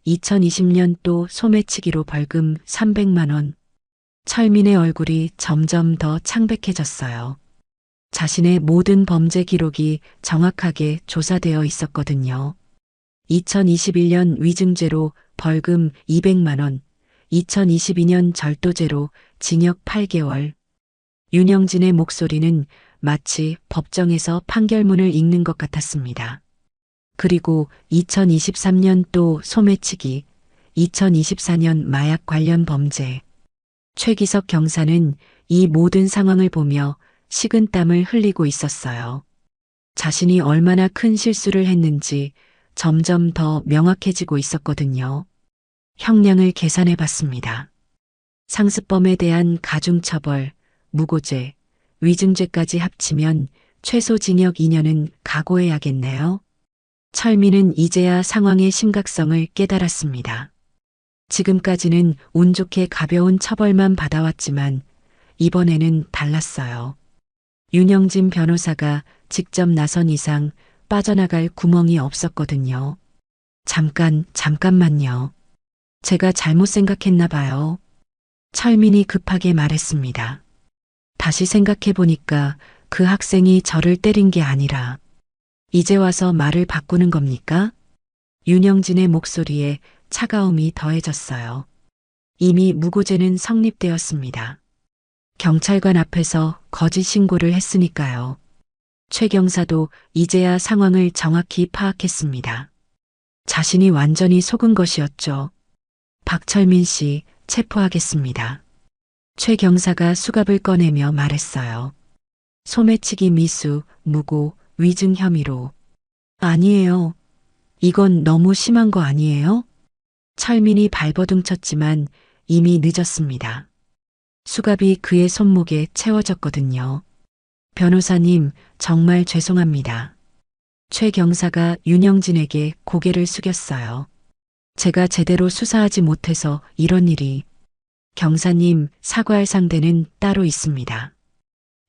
2020년 또 소매치기로 벌금 300만 원. 철민의 얼굴이 점점 더 창백해졌어요. 자신의 모든 범죄 기록이 정확하게 조사되어 있었거든요. 2021년 위증죄로 벌금 200만 원, 2022년 절도죄로 징역 8개월. 윤영진의 목소리는 마치 법정에서 판결문을 읽는 것 같았습니다. 그리고 2023년 또 소매치기, 2024년 마약 관련 범죄. 최기석 경사는 이 모든 상황을 보며 식은땀을 흘리고 있었어요. 자신이 얼마나 큰 실수를 했는지 점점 더 명확해지고 있었거든요. 형량을 계산해 봤습니다. 상습범에 대한 가중처벌, 무고죄, 위증죄까지 합치면 최소 징역 2년은 각오해야겠네요. 철민은 이제야 상황의 심각성을 깨달았습니다. 지금까지는 운 좋게 가벼운 처벌만 받아왔지만 이번에는 달랐어요. 윤영진 변호사가 직접 나선 이상 빠져나갈 구멍이 없었거든요. 잠깐만요. 제가 잘못 생각했나 봐요. 철민이 급하게 말했습니다. 다시 생각해 보니까 그 학생이 저를 때린 게 아니라 이제 와서 말을 바꾸는 겁니까? 윤영진의 목소리에 차가움이 더해졌어요. 이미 무고죄는 성립되었습니다. 경찰관 앞에서 거짓 신고를 했으니까요. 최 경사도 이제야 상황을 정확히 파악했습니다. 자신이 완전히 속은 것이었죠. 박철민 씨 체포하겠습니다. 최 경사가 수갑을 꺼내며 말했어요. 소매치기 미수, 무고, 위증 혐의로. 아니에요. 이건 너무 심한 거 아니에요? 철민이 발버둥 쳤지만 이미 늦었습니다. 수갑이 그의 손목에 채워졌거든요. 변호사님, 정말 죄송합니다. 최 경사가 윤영진에게 고개를 숙였어요. 제가 제대로 수사하지 못해서 이런 일이. 경사님, 사과할 상대는 따로 있습니다.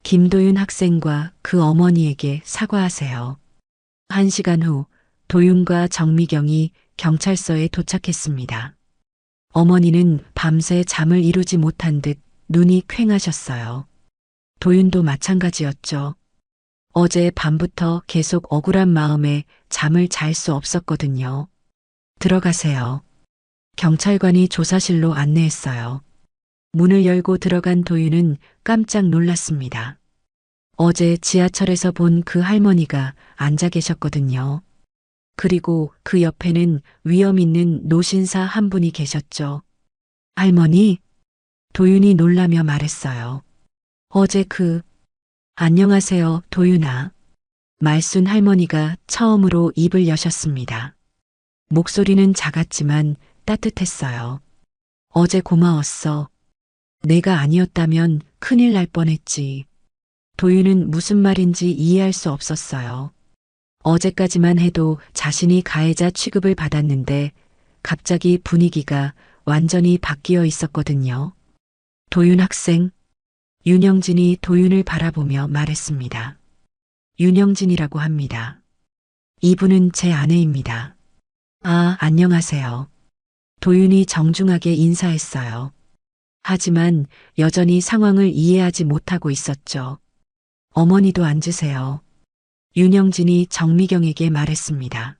김도윤 학생과 그 어머니에게 사과하세요. 1시간 후 도윤과 정미경이 경찰서에 도착했습니다. 어머니는 밤새 잠을 이루지 못한 듯 눈이 퀭하셨어요. 도윤도 마찬가지였죠. 어제 밤부터 계속 억울한 마음에 잠을 잘 수 없었거든요. 들어가세요. 경찰관이 조사실로 안내했어요. 문을 열고 들어간 도윤은 깜짝 놀랐습니다. 어제 지하철에서 본 그 할머니가 앉아 계셨거든요. 그리고 그 옆에는 위험 있는 노신사 한 분이 계셨죠. 할머니? 도윤이 놀라며 말했어요. 어제 안녕하세요, 도윤아. 말순 할머니가 처음으로 입을 여셨습니다. 목소리는 작았지만 따뜻했어요. 어제 고마웠어. 내가 아니었다면 큰일 날 뻔했지. 도윤은 무슨 말인지 이해할 수 없었어요. 어제까지만 해도 자신이 가해자 취급을 받았는데 갑자기 분위기가 완전히 바뀌어 있었거든요. 도윤 학생. 윤영진이 도윤을 바라보며 말했습니다. 윤영진이라고 합니다. 이분은 제 아내입니다. 아, 안녕하세요. 도윤이 정중하게 인사했어요. 하지만 여전히 상황을 이해하지 못하고 있었죠. 어머니도 앉으세요. 윤영진이 정미경에게 말했습니다.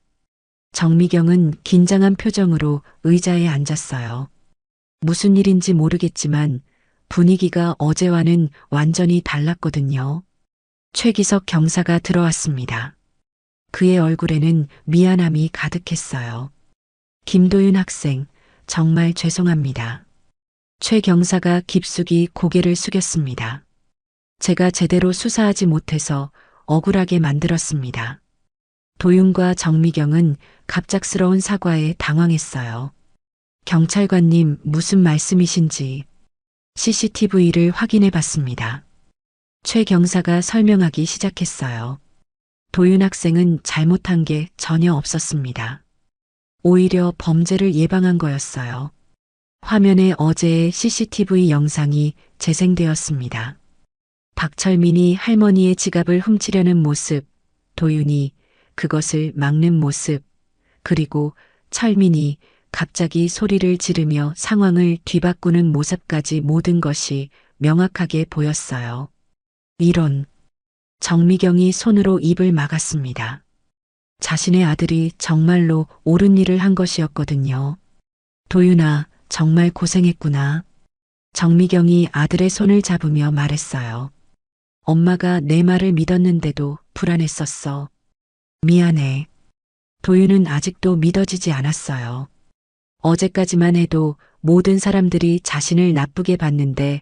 정미경은 긴장한 표정으로 의자에 앉았어요. 무슨 일인지 모르겠지만 분위기가 어제와는 완전히 달랐거든요. 최기석 경사가 들어왔습니다. 그의 얼굴에는 미안함이 가득했어요. 김도윤 학생, 정말 죄송합니다. 최 경사가 깊숙이 고개를 숙였습니다. 제가 제대로 수사하지 못해서 억울하게 만들었습니다. 도윤과 정미경은 갑작스러운 사과에 당황했어요. 경찰관님, 무슨 말씀이신지. CCTV를 확인해 봤습니다. 최 경사가 설명하기 시작했어요. 도윤 학생은 잘못한 게 전혀 없었습니다. 오히려 범죄를 예방한 거였어요. 화면에 어제의 CCTV 영상이 재생되었습니다. 박철민이 할머니의 지갑을 훔치려는 모습, 도윤이 그것을 막는 모습, 그리고 철민이 갑자기 소리를 지르며 상황을 뒤바꾸는 모습까지 모든 것이 명확하게 보였어요. 이런. 정미경이 손으로 입을 막았습니다. 자신의 아들이 정말로 옳은 일을 한 것이었거든요. 도윤아, 정말 고생했구나. 정미경이 아들의 손을 잡으며 말했어요. 엄마가 내 말을 믿었는데도 불안했었어. 미안해. 도윤은 아직도 믿어지지 않았어요. 어제까지만 해도 모든 사람들이 자신을 나쁘게 봤는데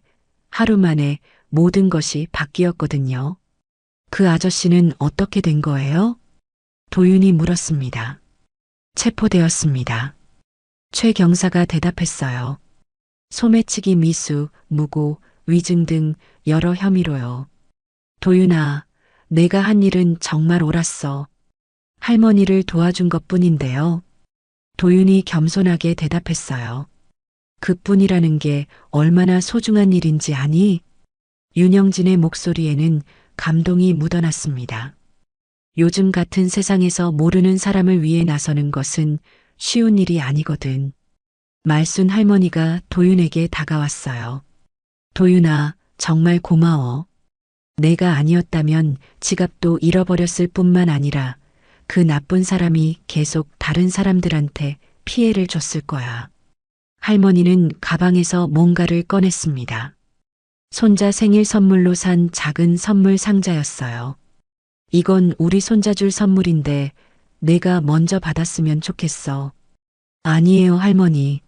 하루 만에 모든 것이 바뀌었거든요. 그 아저씨는 어떻게 된 거예요? 도윤이 물었습니다. 체포되었습니다. 최 경사가 대답했어요. 소매치기 미수, 무고, 위증 등 여러 혐의로요. 도윤아, 내가 한 일은 정말 옳았어. 할머니를 도와준 것뿐인데요. 도윤이 겸손하게 대답했어요. 그뿐이라는 게 얼마나 소중한 일인지 아니? 윤영진의 목소리에는 감동이 묻어났습니다. 요즘 같은 세상에서 모르는 사람을 위해 나서는 것은 쉬운 일이 아니거든. 말순 할머니가 도윤에게 다가왔어요. 도윤아, 정말 고마워. 내가 아니었다면 지갑도 잃어버렸을 뿐만 아니라 그 나쁜 사람이 계속 다른 사람들한테 피해를 줬을 거야. 할머니는 가방에서 뭔가를 꺼냈습니다. 손자 생일 선물로 산 작은 선물 상자였어요. 이건 우리 손자 줄 선물인데 내가 먼저 받았으면 좋겠어. 아니에요, 할머니.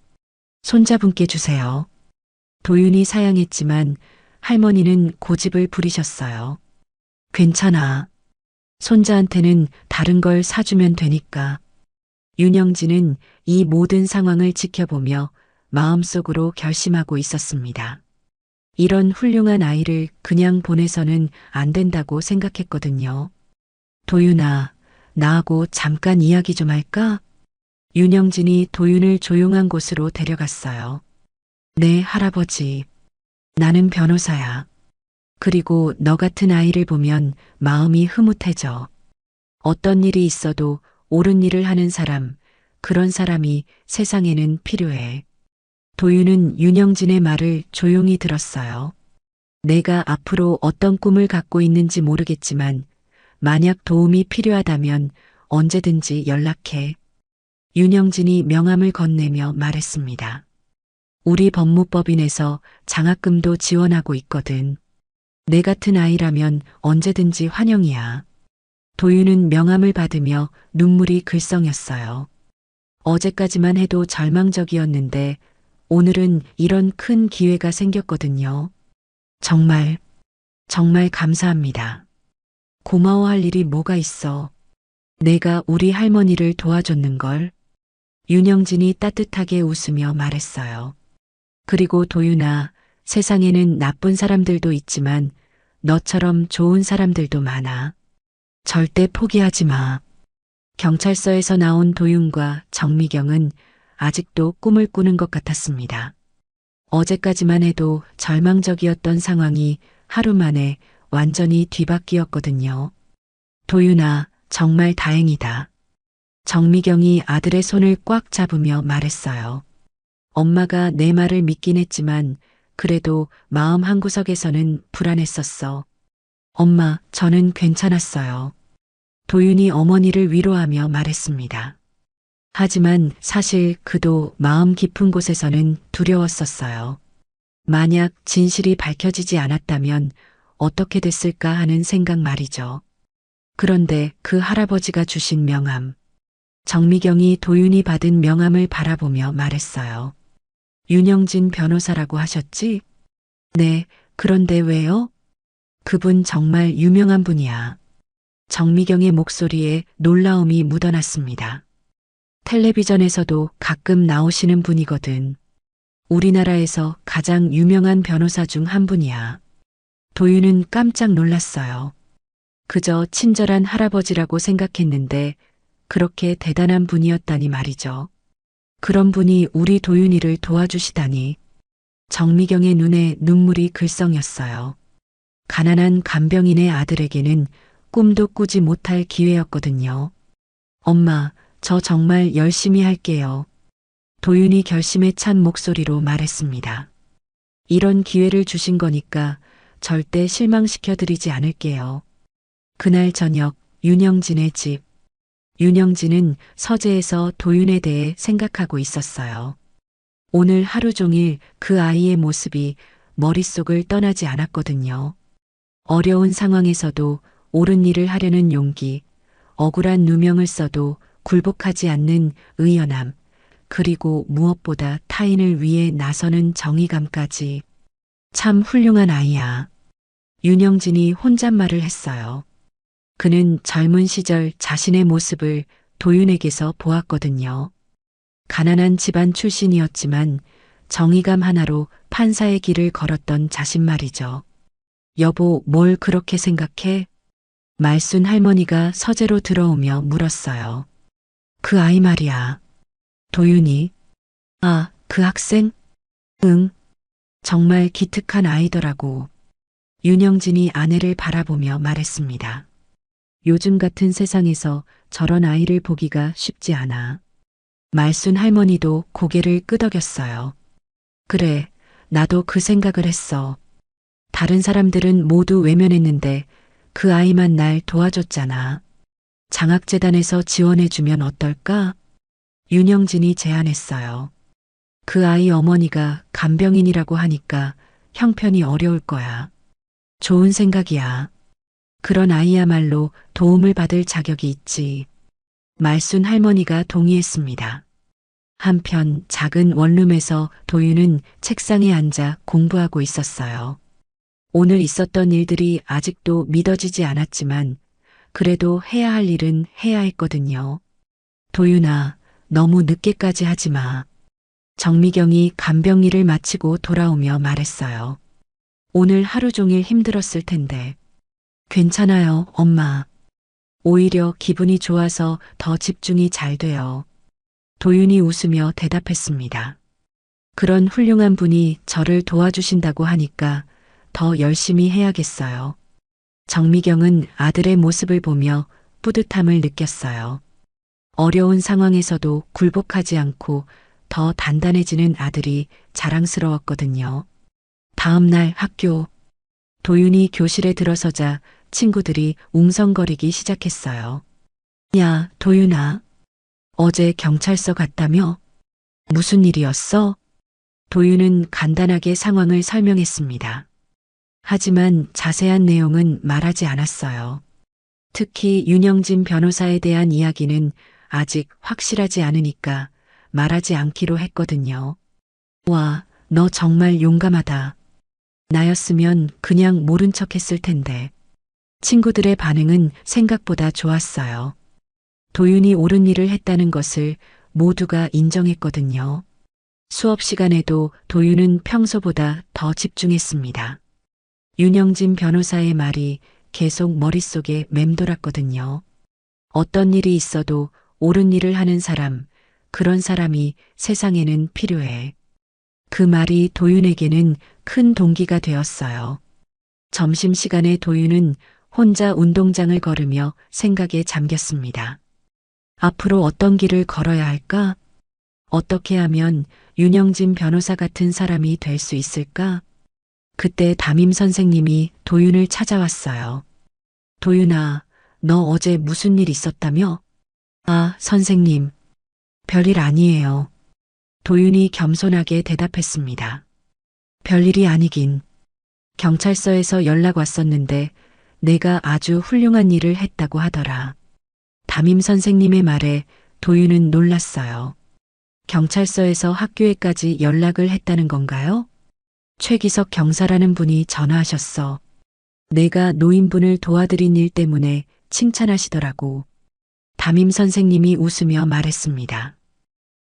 손자분께 주세요. 도윤이 사양했지만 할머니는 고집을 부리셨어요. 괜찮아. 손자한테는 다른 걸 사주면 되니까. 윤영진은 이 모든 상황을 지켜보며 마음속으로 결심하고 있었습니다. 이런 훌륭한 아이를 그냥 보내서는 안 된다고 생각했거든요. 도윤아, 나하고 잠깐 이야기 좀 할까? 윤영진이 도윤을 조용한 곳으로 데려갔어요. 네, 할아버지. 나는 변호사야. 그리고 너 같은 아이를 보면 마음이 흐뭇해져. 어떤 일이 있어도 옳은 일을 하는 사람, 그런 사람이 세상에는 필요해. 도윤은 윤영진의 말을 조용히 들었어요. 내가 앞으로 어떤 꿈을 갖고 있는지 모르겠지만 만약 도움이 필요하다면 언제든지 연락해. 윤영진이 명함을 건네며 말했습니다. 우리 법무법인에서 장학금도 지원하고 있거든. 내 같은 아이라면 언제든지 환영이야. 도윤은 명함을 받으며 눈물이 글썽였어요. 어제까지만 해도 절망적이었는데 오늘은 이런 큰 기회가 생겼거든요. 정말 감사합니다. 고마워할 일이 뭐가 있어. 내가 우리 할머니를 도와줬는걸. 윤영진이 따뜻하게 웃으며 말했어요. 그리고 도윤아, 세상에는 나쁜 사람들도 있지만 너처럼 좋은 사람들도 많아. 절대 포기하지 마. 경찰서에서 나온 도윤과 정미경은 아직도 꿈을 꾸는 것 같았습니다. 어제까지만 해도 절망적이었던 상황이 하루 만에 완전히 뒤바뀌었거든요. 도윤아, 정말 다행이다. 정미경이 아들의 손을 꽉 잡으며 말했어요. 엄마가 내 말을 믿긴 했지만 그래도 마음 한구석에서는 불안했었어. 엄마, 저는 괜찮았어요. 도윤이 어머니를 위로하며 말했습니다. 하지만 사실 그도 마음 깊은 곳에서는 두려웠었어요. 만약 진실이 밝혀지지 않았다면 어떻게 됐을까 하는 생각 말이죠. 그런데 그 할아버지가 주신 명함. 정미경이 도윤이 받은 명함을 바라보며 말했어요. 윤영진 변호사라고 하셨지? 네, 그런데 왜요? 그분 정말 유명한 분이야. 정미경의 목소리에 놀라움이 묻어났습니다. 텔레비전에서도 가끔 나오시는 분이거든. 우리나라에서 가장 유명한 변호사 중 한 분이야. 도윤은 깜짝 놀랐어요. 그저 친절한 할아버지라고 생각했는데 그렇게 대단한 분이었다니 말이죠. 그런 분이 우리 도윤이를 도와주시다니. 정미경의 눈에 눈물이 글썽였어요. 가난한 간병인의 아들에게는 꿈도 꾸지 못할 기회였거든요. 엄마, 저 정말 열심히 할게요. 도윤이 결심에 찬 목소리로 말했습니다. 이런 기회를 주신 거니까 절대 실망시켜드리지 않을게요. 그날 저녁 윤영진의 집. 윤영진은 서재에서 도윤에 대해 생각하고 있었어요. 오늘 하루 종일 그 아이의 모습이 머릿속을 떠나지 않았거든요. 어려운 상황에서도 옳은 일을 하려는 용기, 억울한 누명을 써도 굴복하지 않는 의연함, 그리고 무엇보다 타인을 위해 나서는 정의감까지. 참 훌륭한 아이야. 윤영진이 혼잣말을 했어요. 그는 젊은 시절 자신의 모습을 도윤에게서 보았거든요. 가난한 집안 출신이었지만 정의감 하나로 판사의 길을 걸었던 자신 말이죠. 여보, 뭘 그렇게 생각해? 말순 할머니가 서재로 들어오며 물었어요. 그 아이 말이야. 도윤이. 아, 그 학생? 응. 정말 기특한 아이더라고. 윤영진이 아내를 바라보며 말했습니다. 요즘 같은 세상에서 저런 아이를 보기가 쉽지 않아. 말순 할머니도 고개를 끄덕였어요. 그래, 나도 그 생각을 했어. 다른 사람들은 모두 외면했는데 그 아이만 날 도와줬잖아. 장학재단에서 지원해주면 어떨까? 윤영진이 제안했어요. 그 아이 어머니가 간병인이라고 하니까 형편이 어려울 거야. 좋은 생각이야. 그런 아이야말로 도움을 받을 자격이 있지. 말순 할머니가 동의했습니다. 한편 작은 원룸에서 도윤은 책상에 앉아 공부하고 있었어요. 오늘 있었던 일들이 아직도 믿어지지 않았지만 그래도 해야 할 일은 해야 했거든요. 도윤아, 너무 늦게까지 하지 마. 정미경이 간병일을 마치고 돌아오며 말했어요. 오늘 하루 종일 힘들었을 텐데. 괜찮아요, 엄마. 오히려 기분이 좋아서 더 집중이 잘 돼요. 도윤이 웃으며 대답했습니다. 그런 훌륭한 분이 저를 도와주신다고 하니까 더 열심히 해야겠어요. 정미경은 아들의 모습을 보며 뿌듯함을 느꼈어요. 어려운 상황에서도 굴복하지 않고 더 단단해지는 아들이 자랑스러웠거든요. 다음 날 학교. 도윤이 교실에 들어서자 친구들이 웅성거리기 시작했어요. 야, 도윤아. 어제 경찰서 갔다며? 무슨 일이었어? 도윤은 간단하게 상황을 설명했습니다. 하지만 자세한 내용은 말하지 않았어요. 특히 윤영진 변호사에 대한 이야기는 아직 확실하지 않으니까 말하지 않기로 했거든요. 와, 너 정말 용감하다. 나였으면 그냥 모른 척 했을 텐데. 친구들의 반응은 생각보다 좋았어요. 도윤이 옳은 일을 했다는 것을 모두가 인정했거든요. 수업 시간에도 도윤은 평소보다 더 집중했습니다. 윤영진 변호사의 말이 계속 머릿속에 맴돌았거든요. 어떤 일이 있어도 옳은 일을 하는 사람, 그런 사람이 세상에는 필요해. 그 말이 도윤에게는 큰 동기가 되었어요. 점심시간에 도윤은 혼자 운동장을 걸으며 생각에 잠겼습니다. 앞으로 어떤 길을 걸어야 할까? 어떻게 하면 윤영진 변호사 같은 사람이 될 수 있을까? 그때 담임 선생님이 도윤을 찾아왔어요. 도윤아, 너 어제 무슨 일 있었다며? 아, 선생님. 별일 아니에요. 도윤이 겸손하게 대답했습니다. 별일이 아니긴. 경찰서에서 연락 왔었는데 내가 아주 훌륭한 일을 했다고 하더라. 담임 선생님의 말에 도윤은 놀랐어요. 경찰서에서 학교에까지 연락을 했다는 건가요? 최기석 경사라는 분이 전화하셨어. 내가 노인분을 도와드린 일 때문에 칭찬하시더라고. 담임 선생님이 웃으며 말했습니다.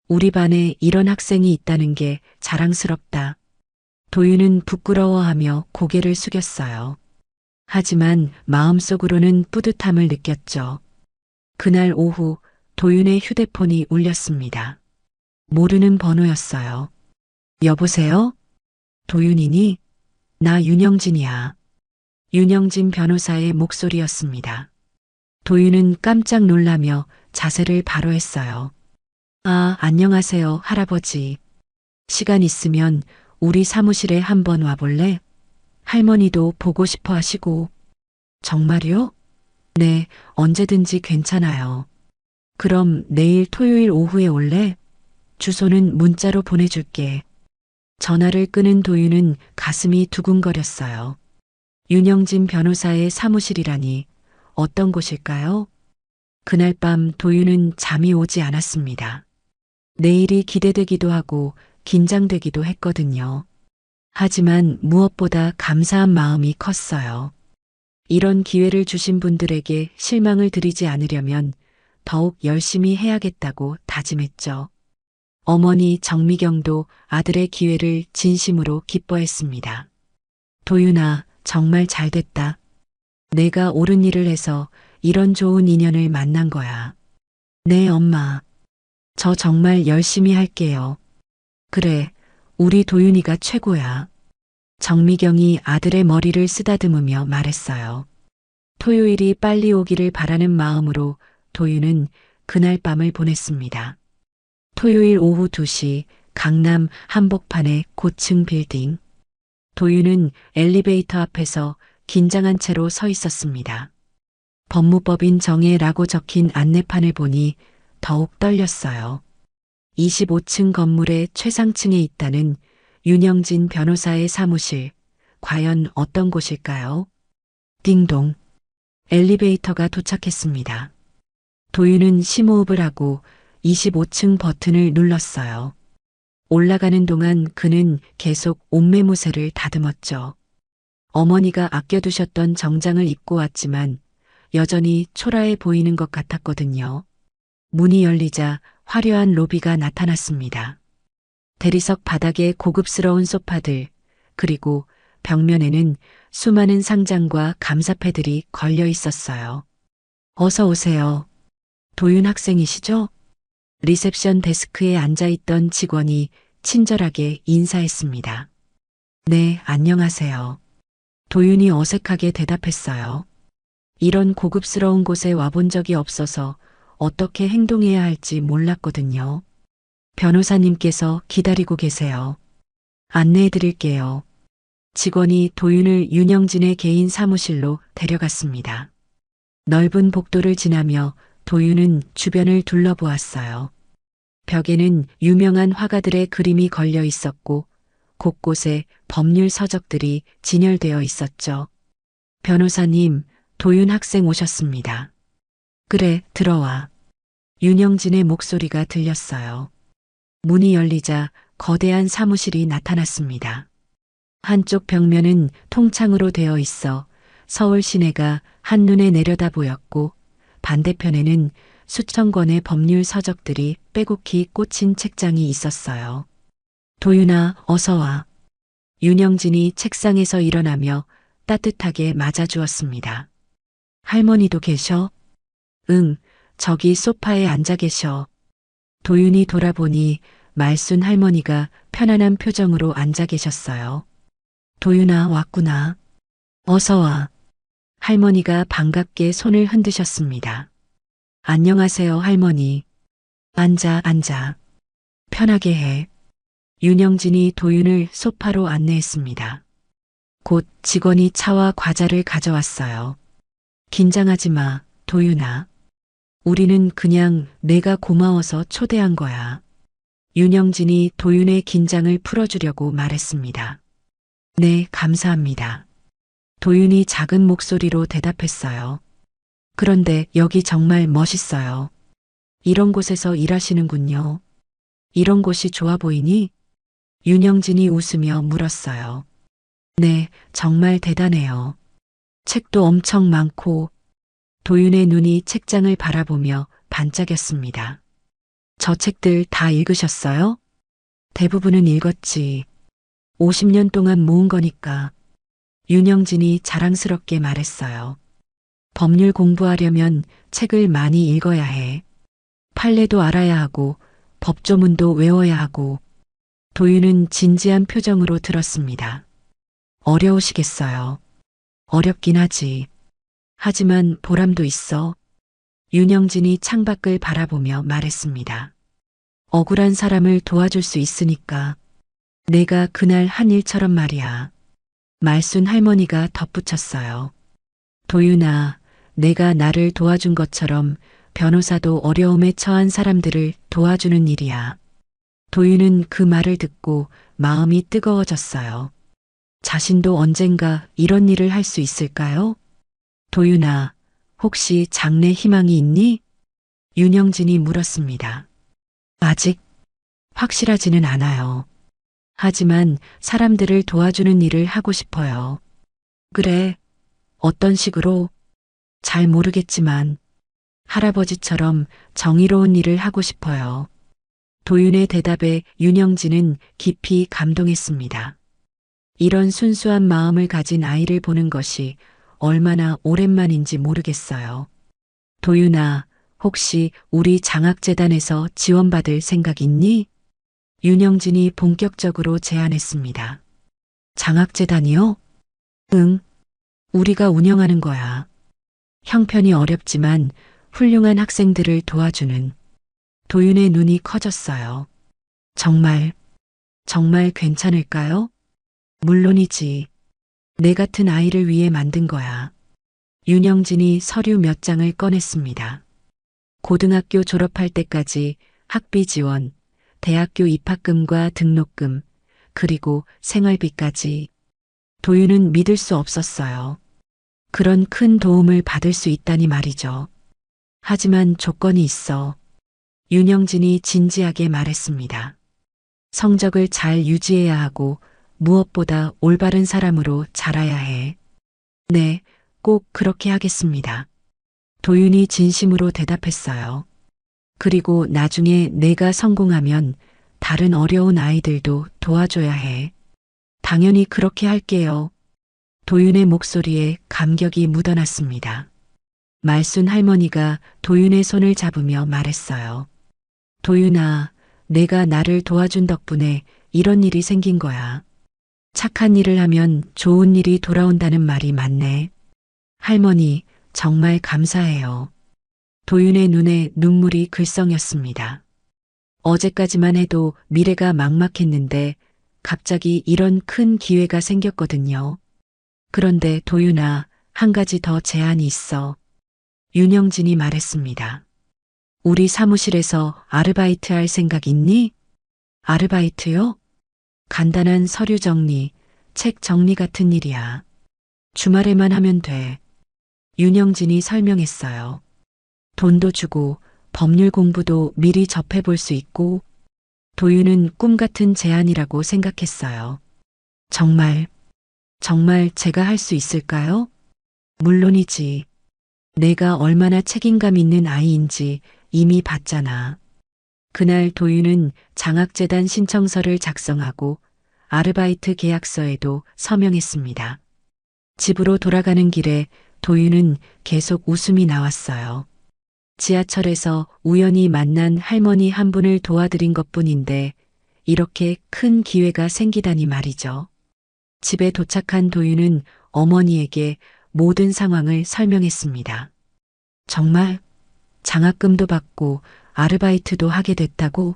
우리 반에 이런 학생이 있다는 게 자랑스럽다. 도윤은 부끄러워하며 고개를 숙였어요. 하지만 마음속으로는 뿌듯함을 느꼈죠. 그날 오후 도윤의 휴대폰이 울렸습니다. 모르는 번호였어요. 여보세요? 도윤이니? 나 윤영진이야. 윤영진 변호사의 목소리였습니다. 도윤은 깜짝 놀라며 자세를 바로 했어요. 아, 안녕하세요, 할아버지. 시간 있으면 우리 사무실에 한번 와볼래? 할머니도 보고 싶어 하시고. 정말요? 네, 언제든지 괜찮아요. 그럼 내일 토요일 오후에 올래? 주소는 문자로 보내줄게. 전화를 끄는 도윤은 가슴이 두근거렸어요. 윤영진 변호사의 사무실이라니 어떤 곳일까요? 그날 밤 도윤은 잠이 오지 않았습니다. 내일이 기대되기도 하고 긴장되기도 했거든요. 하지만 무엇보다 감사한 마음이 컸어요. 이런 기회를 주신 분들에게 실망을 드리지 않으려면 더욱 열심히 해야겠다고 다짐했죠. 어머니 정미경도 아들의 기회를 진심으로 기뻐했습니다. 도윤아, 정말 잘 됐다. 내가 옳은 일을 해서 이런 좋은 인연을 만난 거야. 네, 엄마. 저 정말 열심히 할게요. 그래, 우리 도윤이가 최고야. 정미경이 아들의 머리를 쓰다듬으며 말했어요. 토요일이 빨리 오기를 바라는 마음으로 도윤은 그날 밤을 보냈습니다. 토요일 오후 2시 강남 한복판의 고층 빌딩. 도윤은 엘리베이터 앞에서 긴장한 채로 서 있었습니다. 법무법인 정혜라고 적힌 안내판을 보니 더욱 떨렸어요. 25층 건물의 최상층에 있다는 윤영진 변호사의 사무실. 과연 어떤 곳일까요? 띵동. 엘리베이터가 도착했습니다. 도윤은 심호흡을 하고 25층 버튼을 눌렀어요. 올라가는 동안 그는 계속 옷매무새를 다듬었죠. 어머니가 아껴두셨던 정장을 입고 왔지만 여전히 초라해 보이는 것 같았거든요. 문이 열리자 화려한 로비가 나타났습니다. 대리석 바닥에 고급스러운 소파들, 그리고 벽면에는 수많은 상장과 감사패들이 걸려 있었어요. 어서 오세요. 도윤 학생이시죠? 리셉션 데스크에 앉아있던 직원이 친절하게 인사했습니다. 네, 안녕하세요. 도윤이 어색하게 대답했어요. 이런 고급스러운 곳에 와본 적이 없어서 어떻게 행동해야 할지 몰랐거든요. 변호사님께서 기다리고 계세요. 안내해 드릴게요. 직원이 도윤을 윤영진의 개인 사무실로 데려갔습니다. 넓은 복도를 지나며 도윤은 주변을 둘러보았어요. 벽에는 유명한 화가들의 그림이 걸려 있었고 곳곳에 법률 서적들이 진열되어 있었죠. 변호사님, 도윤 학생 오셨습니다. 그래, 들어와. 윤영진의 목소리가 들렸어요. 문이 열리자 거대한 사무실이 나타났습니다. 한쪽 벽면은 통창으로 되어 있어 서울 시내가 한눈에 내려다 보였고 반대편에는 수천 권의 법률 서적들이 빼곡히 꽂힌 책장이 있었어요. 도윤아, 어서 와. 윤영진이 책상에서 일어나며 따뜻하게 맞아주었습니다. 할머니도 계셔? 응, 저기 소파에 앉아 계셔. 도윤이 돌아보니 말순 할머니가 편안한 표정으로 앉아 계셨어요. 도윤아, 왔구나. 어서 와. 할머니가 반갑게 손을 흔드셨습니다. 안녕하세요, 할머니. 앉아, 앉아. 편하게 해. 윤영진이 도윤을 소파로 안내했습니다. 곧 직원이 차와 과자를 가져왔어요. 긴장하지 마, 도윤아. 우리는 그냥 내가 고마워서 초대한 거야. 윤영진이 도윤의 긴장을 풀어주려고 말했습니다. 네, 감사합니다. 도윤이 작은 목소리로 대답했어요. 그런데 여기 정말 멋있어요. 이런 곳에서 일하시는군요. 이런 곳이 좋아 보이니? 윤영진이 웃으며 물었어요. 네, 정말 대단해요. 책도 엄청 많고. 도윤의 눈이 책장을 바라보며 반짝였습니다. 저 책들 다 읽으셨어요? 대부분은 읽었지. 50년 동안 모은 거니까. 윤영진이 자랑스럽게 말했어요. 법률 공부하려면 책을 많이 읽어야 해. 판례도 알아야 하고 법조문도 외워야 하고. 도윤은 진지한 표정으로 들었습니다. 어려우시겠어요. 어렵긴 하지. 하지만 보람도 있어. 윤영진이 창밖을 바라보며 말했습니다. 억울한 사람을 도와줄 수 있으니까. 내가 그날 한 일처럼 말이야. 말순 할머니가 덧붙였어요. 도윤아, 내가 나를 도와준 것처럼 변호사도 어려움에 처한 사람들을 도와주는 일이야. 도윤은 그 말을 듣고 마음이 뜨거워졌어요. 자신도 언젠가 이런 일을 할 수 있을까요? 도윤아, 혹시 장래 희망이 있니? 윤영진이 물었습니다. 아직 확실하지는 않아요. 하지만 사람들을 도와주는 일을 하고 싶어요. 그래, 어떤 식으로? 잘 모르겠지만 할아버지처럼 정의로운 일을 하고 싶어요. 도윤의 대답에 윤영진은 깊이 감동했습니다. 이런 순수한 마음을 가진 아이를 보는 것이 얼마나 오랜만인지 모르겠어요. 도윤아, 혹시 우리 장학재단에서 지원받을 생각 있니? 윤영진이 본격적으로 제안했습니다. 장학재단이요? 응, 우리가 운영하는 거야. 형편이 어렵지만 훌륭한 학생들을 도와주는. 도윤의 눈이 커졌어요. 정말 괜찮을까요? 물론이지. 내 같은 아이를 위해 만든 거야. 윤영진이 서류 몇 장을 꺼냈습니다. 고등학교 졸업할 때까지 학비 지원, 대학교 입학금과 등록금, 그리고 생활비까지. 도윤은 믿을 수 없었어요. 그런 큰 도움을 받을 수 있다니 말이죠. 하지만 조건이 있어. 윤영진이 진지하게 말했습니다. 성적을 잘 유지해야 하고 무엇보다 올바른 사람으로 자라야 해. 네, 꼭 그렇게 하겠습니다. 도윤이 진심으로 대답했어요. 그리고 나중에 내가 성공하면 다른 어려운 아이들도 도와줘야 해. 당연히 그렇게 할게요. 도윤의 목소리에 감격이 묻어났습니다. 말순 할머니가 도윤의 손을 잡으며 말했어요. 도윤아, 내가 나를 도와준 덕분에 이런 일이 생긴 거야. 착한 일을 하면 좋은 일이 돌아온다는 말이 맞네. 할머니, 정말 감사해요. 도윤의 눈에 눈물이 글썽였습니다. 어제까지만 해도 미래가 막막했는데 갑자기 이런 큰 기회가 생겼거든요. 그런데 도윤아, 한 가지 더 제안이 있어. 윤영진이 말했습니다. 우리 사무실에서 아르바이트 할 생각 있니? 아르바이트요? 간단한 서류 정리, 책 정리 같은 일이야. 주말에만 하면 돼. 윤영진이 설명했어요. 돈도 주고 법률 공부도 미리 접해볼 수 있고. 도윤은 꿈 같은 제안이라고 생각했어요. 정말 제가 할 수 있을까요? 물론이지. 내가 얼마나 책임감 있는 아이인지 이미 봤잖아. 그날 도윤은 장학재단 신청서를 작성하고 아르바이트 계약서에도 서명했습니다. 집으로 돌아가는 길에 도윤은 계속 웃음이 나왔어요. 지하철에서 우연히 만난 할머니 한 분을 도와드린 것뿐인데 이렇게 큰 기회가 생기다니 말이죠. 집에 도착한 도윤은 어머니에게 모든 상황을 설명했습니다. 정말 장학금도 받고 아르바이트도 하게 됐다고?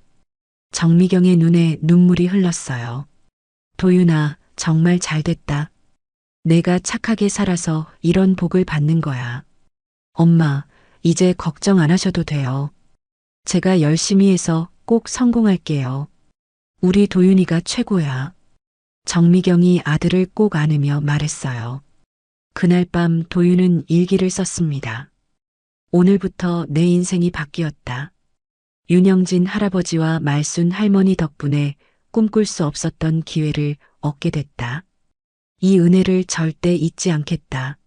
정미경의 눈에 눈물이 흘렀어요. 도윤아, 정말 잘 됐다. 내가 착하게 살아서 이런 복을 받는 거야. 엄마, 이제 걱정 안 하셔도 돼요. 제가 열심히 해서 꼭 성공할게요. 우리 도윤이가 최고야. 정미경이 아들을 꼭 안으며 말했어요. 그날 밤 도윤은 일기를 썼습니다. 오늘부터 내 인생이 바뀌었다. 윤영진 할아버지와 말순 할머니 덕분에 꿈꿀 수 없었던 기회를 얻게 됐다. 이 은혜를 절대 잊지 않겠다.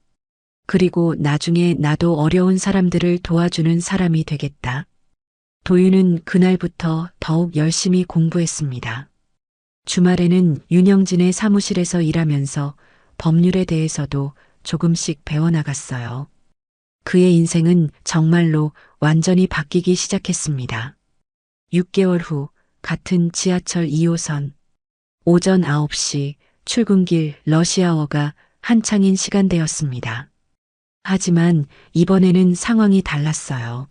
그리고 나중에 나도 어려운 사람들을 도와주는 사람이 되겠다. 도윤은 그날부터 더욱 열심히 공부했습니다. 주말에는 윤영진의 사무실에서 일하면서 법률에 대해서도 조금씩 배워나갔어요. 그의 인생은 정말로 완전히 바뀌기 시작했습니다. 6개월 후 같은 지하철 2호선 오전 9시 출근길 러시아워가 한창인 시간대였습니다. 하지만 이번에는 상황이 달랐어요.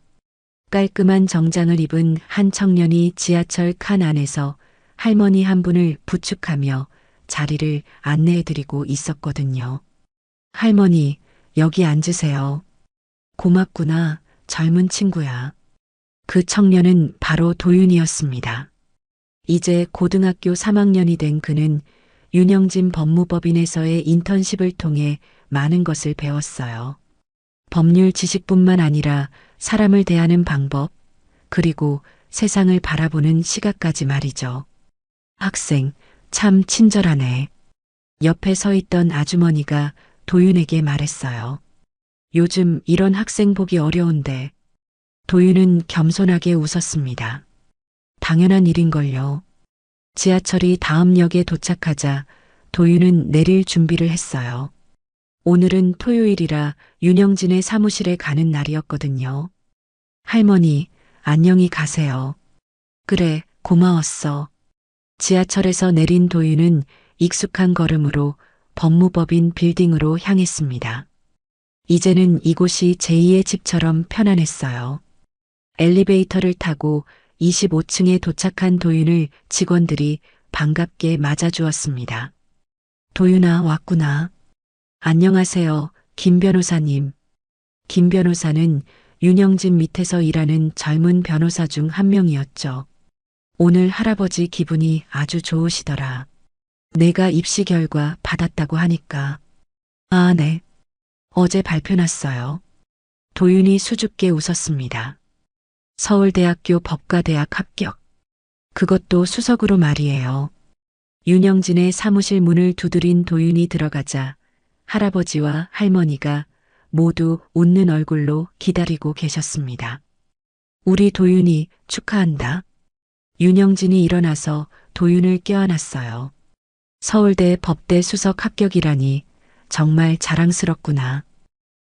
깔끔한 정장을 입은 한 청년이 지하철 칸 안에서 할머니 한 분을 부축하며 자리를 안내해드리고 있었거든요. 할머니, 여기 앉으세요. 고맙구나, 젊은 친구야. 그 청년은 바로 도윤이었습니다. 이제 고등학교 3학년이 된 그는 윤영진 법무법인에서의 인턴십을 통해 많은 것을 배웠어요. 법률 지식뿐만 아니라 사람을 대하는 방법, 그리고 세상을 바라보는 시각까지 말이죠. 학생, 참 친절하네. 옆에 서 있던 아주머니가 도윤에게 말했어요. 요즘 이런 학생 보기 어려운데. 도윤은 겸손하게 웃었습니다. 당연한 일인걸요. 지하철이 다음 역에 도착하자 도윤은 내릴 준비를 했어요. 오늘은 토요일이라 윤영진의 사무실에 가는 날이었거든요. 할머니, 안녕히 가세요. 그래, 고마웠어. 지하철에서 내린 도윤은 익숙한 걸음으로 법무법인 빌딩으로 향했습니다. 이제는 이곳이 제2의 집처럼 편안했어요. 엘리베이터를 타고 25층에 도착한 도윤을 직원들이 반갑게 맞아주었습니다. 도윤아, 왔구나. 안녕하세요, 김 변호사님. 김 변호사는 윤영진 밑에서 일하는 젊은 변호사 중 한 명이었죠. 오늘 할아버지 기분이 아주 좋으시더라. 내가 입시 결과 받았다고 하니까. 아, 네. 어제 발표 났어요. 도윤이 수줍게 웃었습니다. 서울대학교 법과대학 합격. 그것도 수석으로 말이에요. 윤영진의 사무실 문을 두드린 도윤이 들어가자 할아버지와 할머니가 모두 웃는 얼굴로 기다리고 계셨습니다. 우리 도윤이 축하한다. 윤영진이 일어나서 도윤을 껴안았어요. 서울대 법대 수석 합격이라니 정말 자랑스럽구나.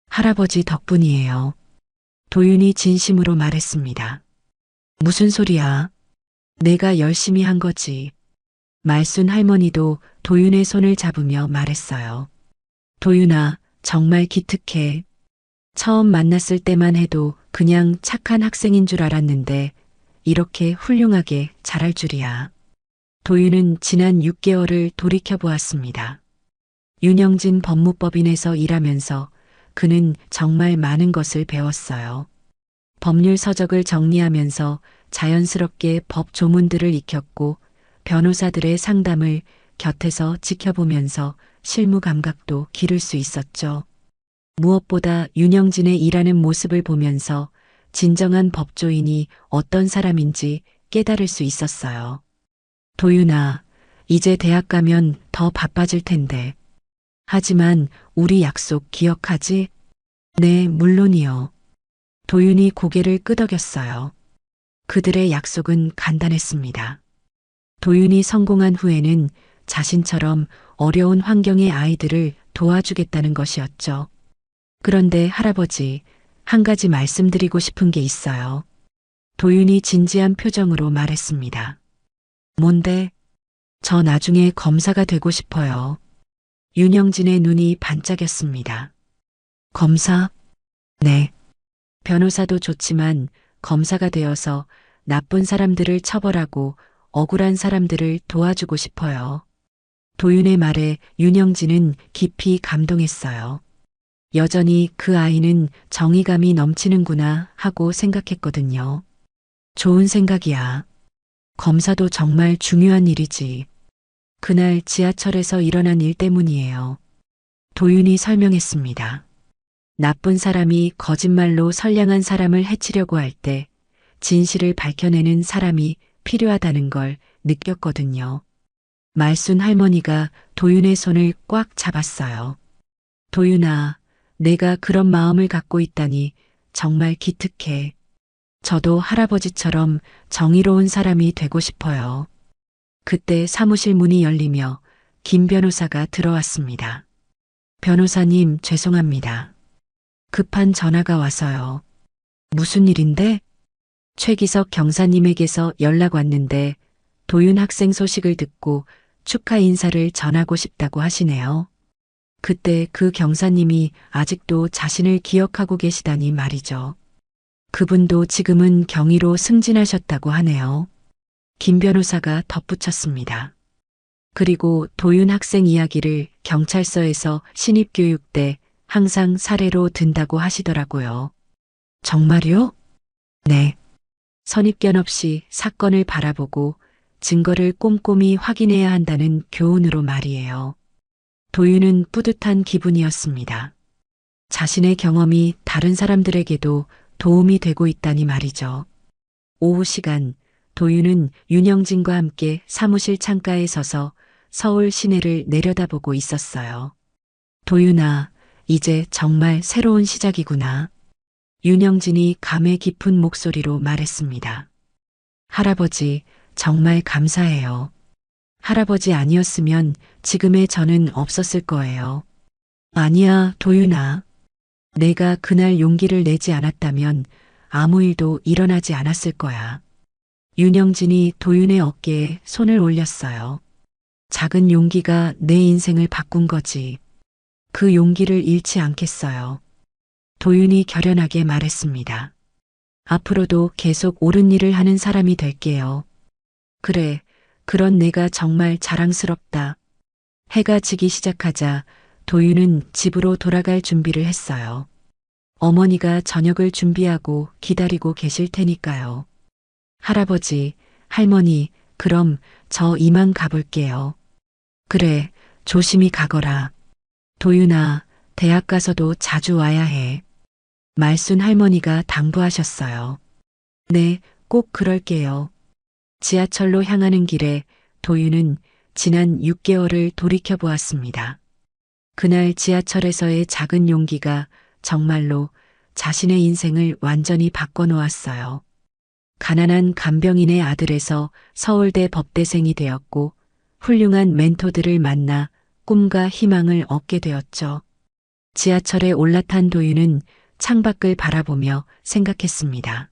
할아버지 덕분이에요. 도윤이 진심으로 말했습니다. 무슨 소리야? 내가 열심히 한 거지. 말순 할머니도 도윤의 손을 잡으며 말했어요. 도윤아, 정말 기특해. 처음 만났을 때만 해도 그냥 착한 학생인 줄 알았는데 이렇게 훌륭하게 잘할 줄이야. 도윤은 지난 6개월을 돌이켜보았습니다. 윤영진 법무법인에서 일하면서 그는 정말 많은 것을 배웠어요. 법률 서적을 정리하면서 자연스럽게 법 조문들을 익혔고 변호사들의 상담을 곁에서 지켜보면서 실무 감각도 기를 수 있었죠. 무엇보다 윤영진의 일하는 모습을 보면서 진정한 법조인이 어떤 사람인지 깨달을 수 있었어요. 도윤아, 이제 대학 가면 더 바빠질 텐데. 하지만 우리 약속 기억하지? 네, 물론이요. 도윤이 고개를 끄덕였어요. 그들의 약속은 간단했습니다. 도윤이 성공한 후에는 자신처럼 어려운 환경의 아이들을 도와주겠다는 것이었죠. 그런데 할아버지, 한 가지 말씀드리고 싶은 게 있어요. 도윤이 진지한 표정으로 말했습니다. 뭔데? 저 나중에 검사가 되고 싶어요. 윤영진의 눈이 반짝였습니다. 검사? 네. 변호사도 좋지만 검사가 되어서 나쁜 사람들을 처벌하고 억울한 사람들을 도와주고 싶어요. 도윤의 말에 윤영진은 깊이 감동했어요. 여전히 그 아이는 정의감이 넘치는구나 하고 생각했거든요. 좋은 생각이야. 검사도 정말 중요한 일이지. 그날 지하철에서 일어난 일 때문이에요. 도윤이 설명했습니다. 나쁜 사람이 거짓말로 선량한 사람을 해치려고 할 때 진실을 밝혀내는 사람이 필요하다는 걸 느꼈거든요. 말순 할머니가 도윤의 손을 꽉 잡았어요. 도윤아, 내가 그런 마음을 갖고 있다니 정말 기특해. 저도 할아버지처럼 정의로운 사람이 되고 싶어요. 그때 사무실 문이 열리며 김 변호사가 들어왔습니다. 변호사님, 죄송합니다. 급한 전화가 와서요. 무슨 일인데? 최기석 경사님에게서 연락 왔는데 도윤 학생 소식을 듣고 축하 인사를 전하고 싶다고 하시네요. 그때 그 경사님이 아직도 자신을 기억하고 계시다니 말이죠. 그분도 지금은 경위로 승진하셨다고 하네요. 김 변호사가 덧붙였습니다. 그리고 도윤 학생 이야기를 경찰서에서 신입교육 때 항상 사례로 든다고 하시더라고요. 정말요? 네. 선입견 없이 사건을 바라보고 증거를 꼼꼼히 확인해야 한다는 교훈으로 말이에요. 도윤은 뿌듯한 기분이었습니다. 자신의 경험이 다른 사람들에게도 도움이 되고 있다니 말이죠. 오후 시간, 도윤은 윤영진과 함께 사무실 창가에 서서 서울 시내를 내려다보고 있었어요. 도윤아, 이제 정말 새로운 시작이구나. 윤영진이 감회 깊은 목소리로 말했습니다. 할아버지, 정말 감사해요. 할아버지 아니었으면 지금의 저는 없었을 거예요. 아니야, 도윤아. 내가 그날 용기를 내지 않았다면 아무 일도 일어나지 않았을 거야. 윤영진이 도윤의 어깨에 손을 올렸어요. 작은 용기가 내 인생을 바꾼 거지. 그 용기를 잃지 않겠어요. 도윤이 결연하게 말했습니다. 앞으로도 계속 옳은 일을 하는 사람이 될게요. 그래, 그런 내가 정말 자랑스럽다. 해가 지기 시작하자 도윤은 집으로 돌아갈 준비를 했어요. 어머니가 저녁을 준비하고 기다리고 계실 테니까요. 할아버지, 할머니, 그럼 저 이만 가볼게요. 그래, 조심히 가거라. 도윤아, 대학 가서도 자주 와야 해. 말순 할머니가 당부하셨어요. 네, 꼭 그럴게요. 지하철로 향하는 길에 도윤은 지난 6개월을 돌이켜 보았습니다. 그날 지하철에서의 작은 용기가 정말로 자신의 인생을 완전히 바꿔놓았어요. 가난한 간병인의 아들에서 서울대 법대생이 되었고 훌륭한 멘토들을 만나 꿈과 희망을 얻게 되었죠. 지하철에 올라탄 도윤은 창밖을 바라보며 생각했습니다.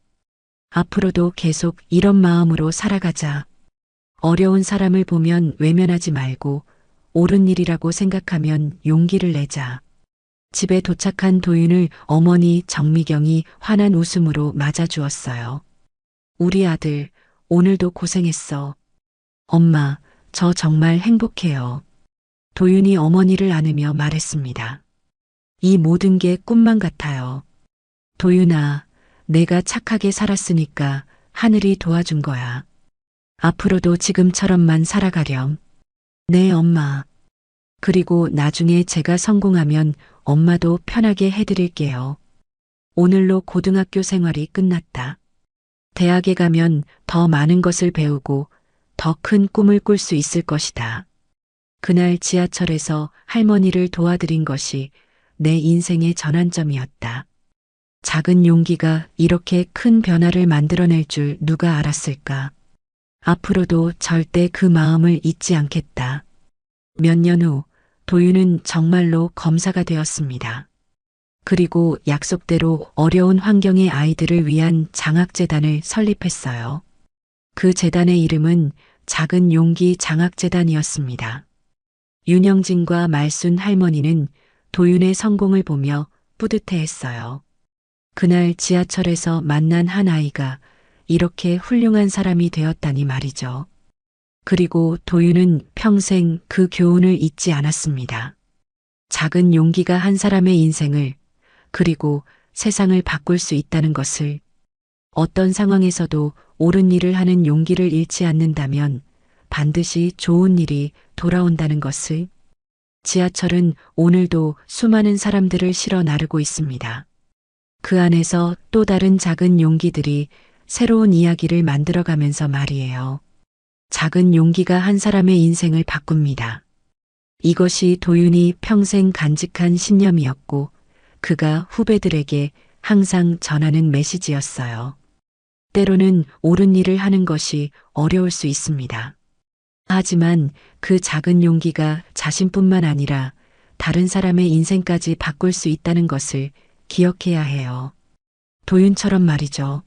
앞으로도 계속 이런 마음으로 살아가자. 어려운 사람을 보면 외면하지 말고 옳은 일이라고 생각하면 용기를 내자. 집에 도착한 도윤을 어머니 정미경이 환한 웃음으로 맞아주었어요. 우리 아들, 오늘도 고생했어. 엄마, 저 정말 행복해요. 도윤이 어머니를 안으며 말했습니다. 이 모든 게 꿈만 같아요. 도윤아, 내가 착하게 살았으니까 하늘이 도와준 거야. 앞으로도 지금처럼만 살아가렴. 네, 엄마. 그리고 나중에 제가 성공하면 엄마도 편하게 해드릴게요. 오늘로 고등학교 생활이 끝났다. 대학에 가면 더 많은 것을 배우고 더 큰 꿈을 꿀 수 있을 것이다. 그날 지하철에서 할머니를 도와드린 것이 내 인생의 전환점이었다. 작은 용기가 이렇게 큰 변화를 만들어낼 줄 누가 알았을까? 앞으로도 절대 그 마음을 잊지 않겠다. 몇 년 후 도윤은 정말로 검사가 되었습니다. 그리고 약속대로 어려운 환경의 아이들을 위한 장학재단을 설립했어요. 그 재단의 이름은 작은 용기 장학재단이었습니다. 윤영진과 말순 할머니는 도윤의 성공을 보며 뿌듯해했어요. 그날 지하철에서 만난 한 아이가 이렇게 훌륭한 사람이 되었다니 말이죠. 그리고 도윤은 평생 그 교훈을 잊지 않았습니다. 작은 용기가 한 사람의 인생을 그리고 세상을 바꿀 수 있다는 것을, 어떤 상황에서도 옳은 일을 하는 용기를 잃지 않는다면 반드시 좋은 일이 돌아온다는 것을. 지하철은 오늘도 수많은 사람들을 실어 나르고 있습니다. 그 안에서 또 다른 작은 용기들이 새로운 이야기를 만들어가면서 말이에요. 작은 용기가 한 사람의 인생을 바꿉니다. 이것이 도윤이 평생 간직한 신념이었고 그가 후배들에게 항상 전하는 메시지였어요. 때로는 옳은 일을 하는 것이 어려울 수 있습니다. 하지만 그 작은 용기가 자신뿐만 아니라 다른 사람의 인생까지 바꿀 수 있다는 것을 기억해야 해요. 도윤처럼 말이죠.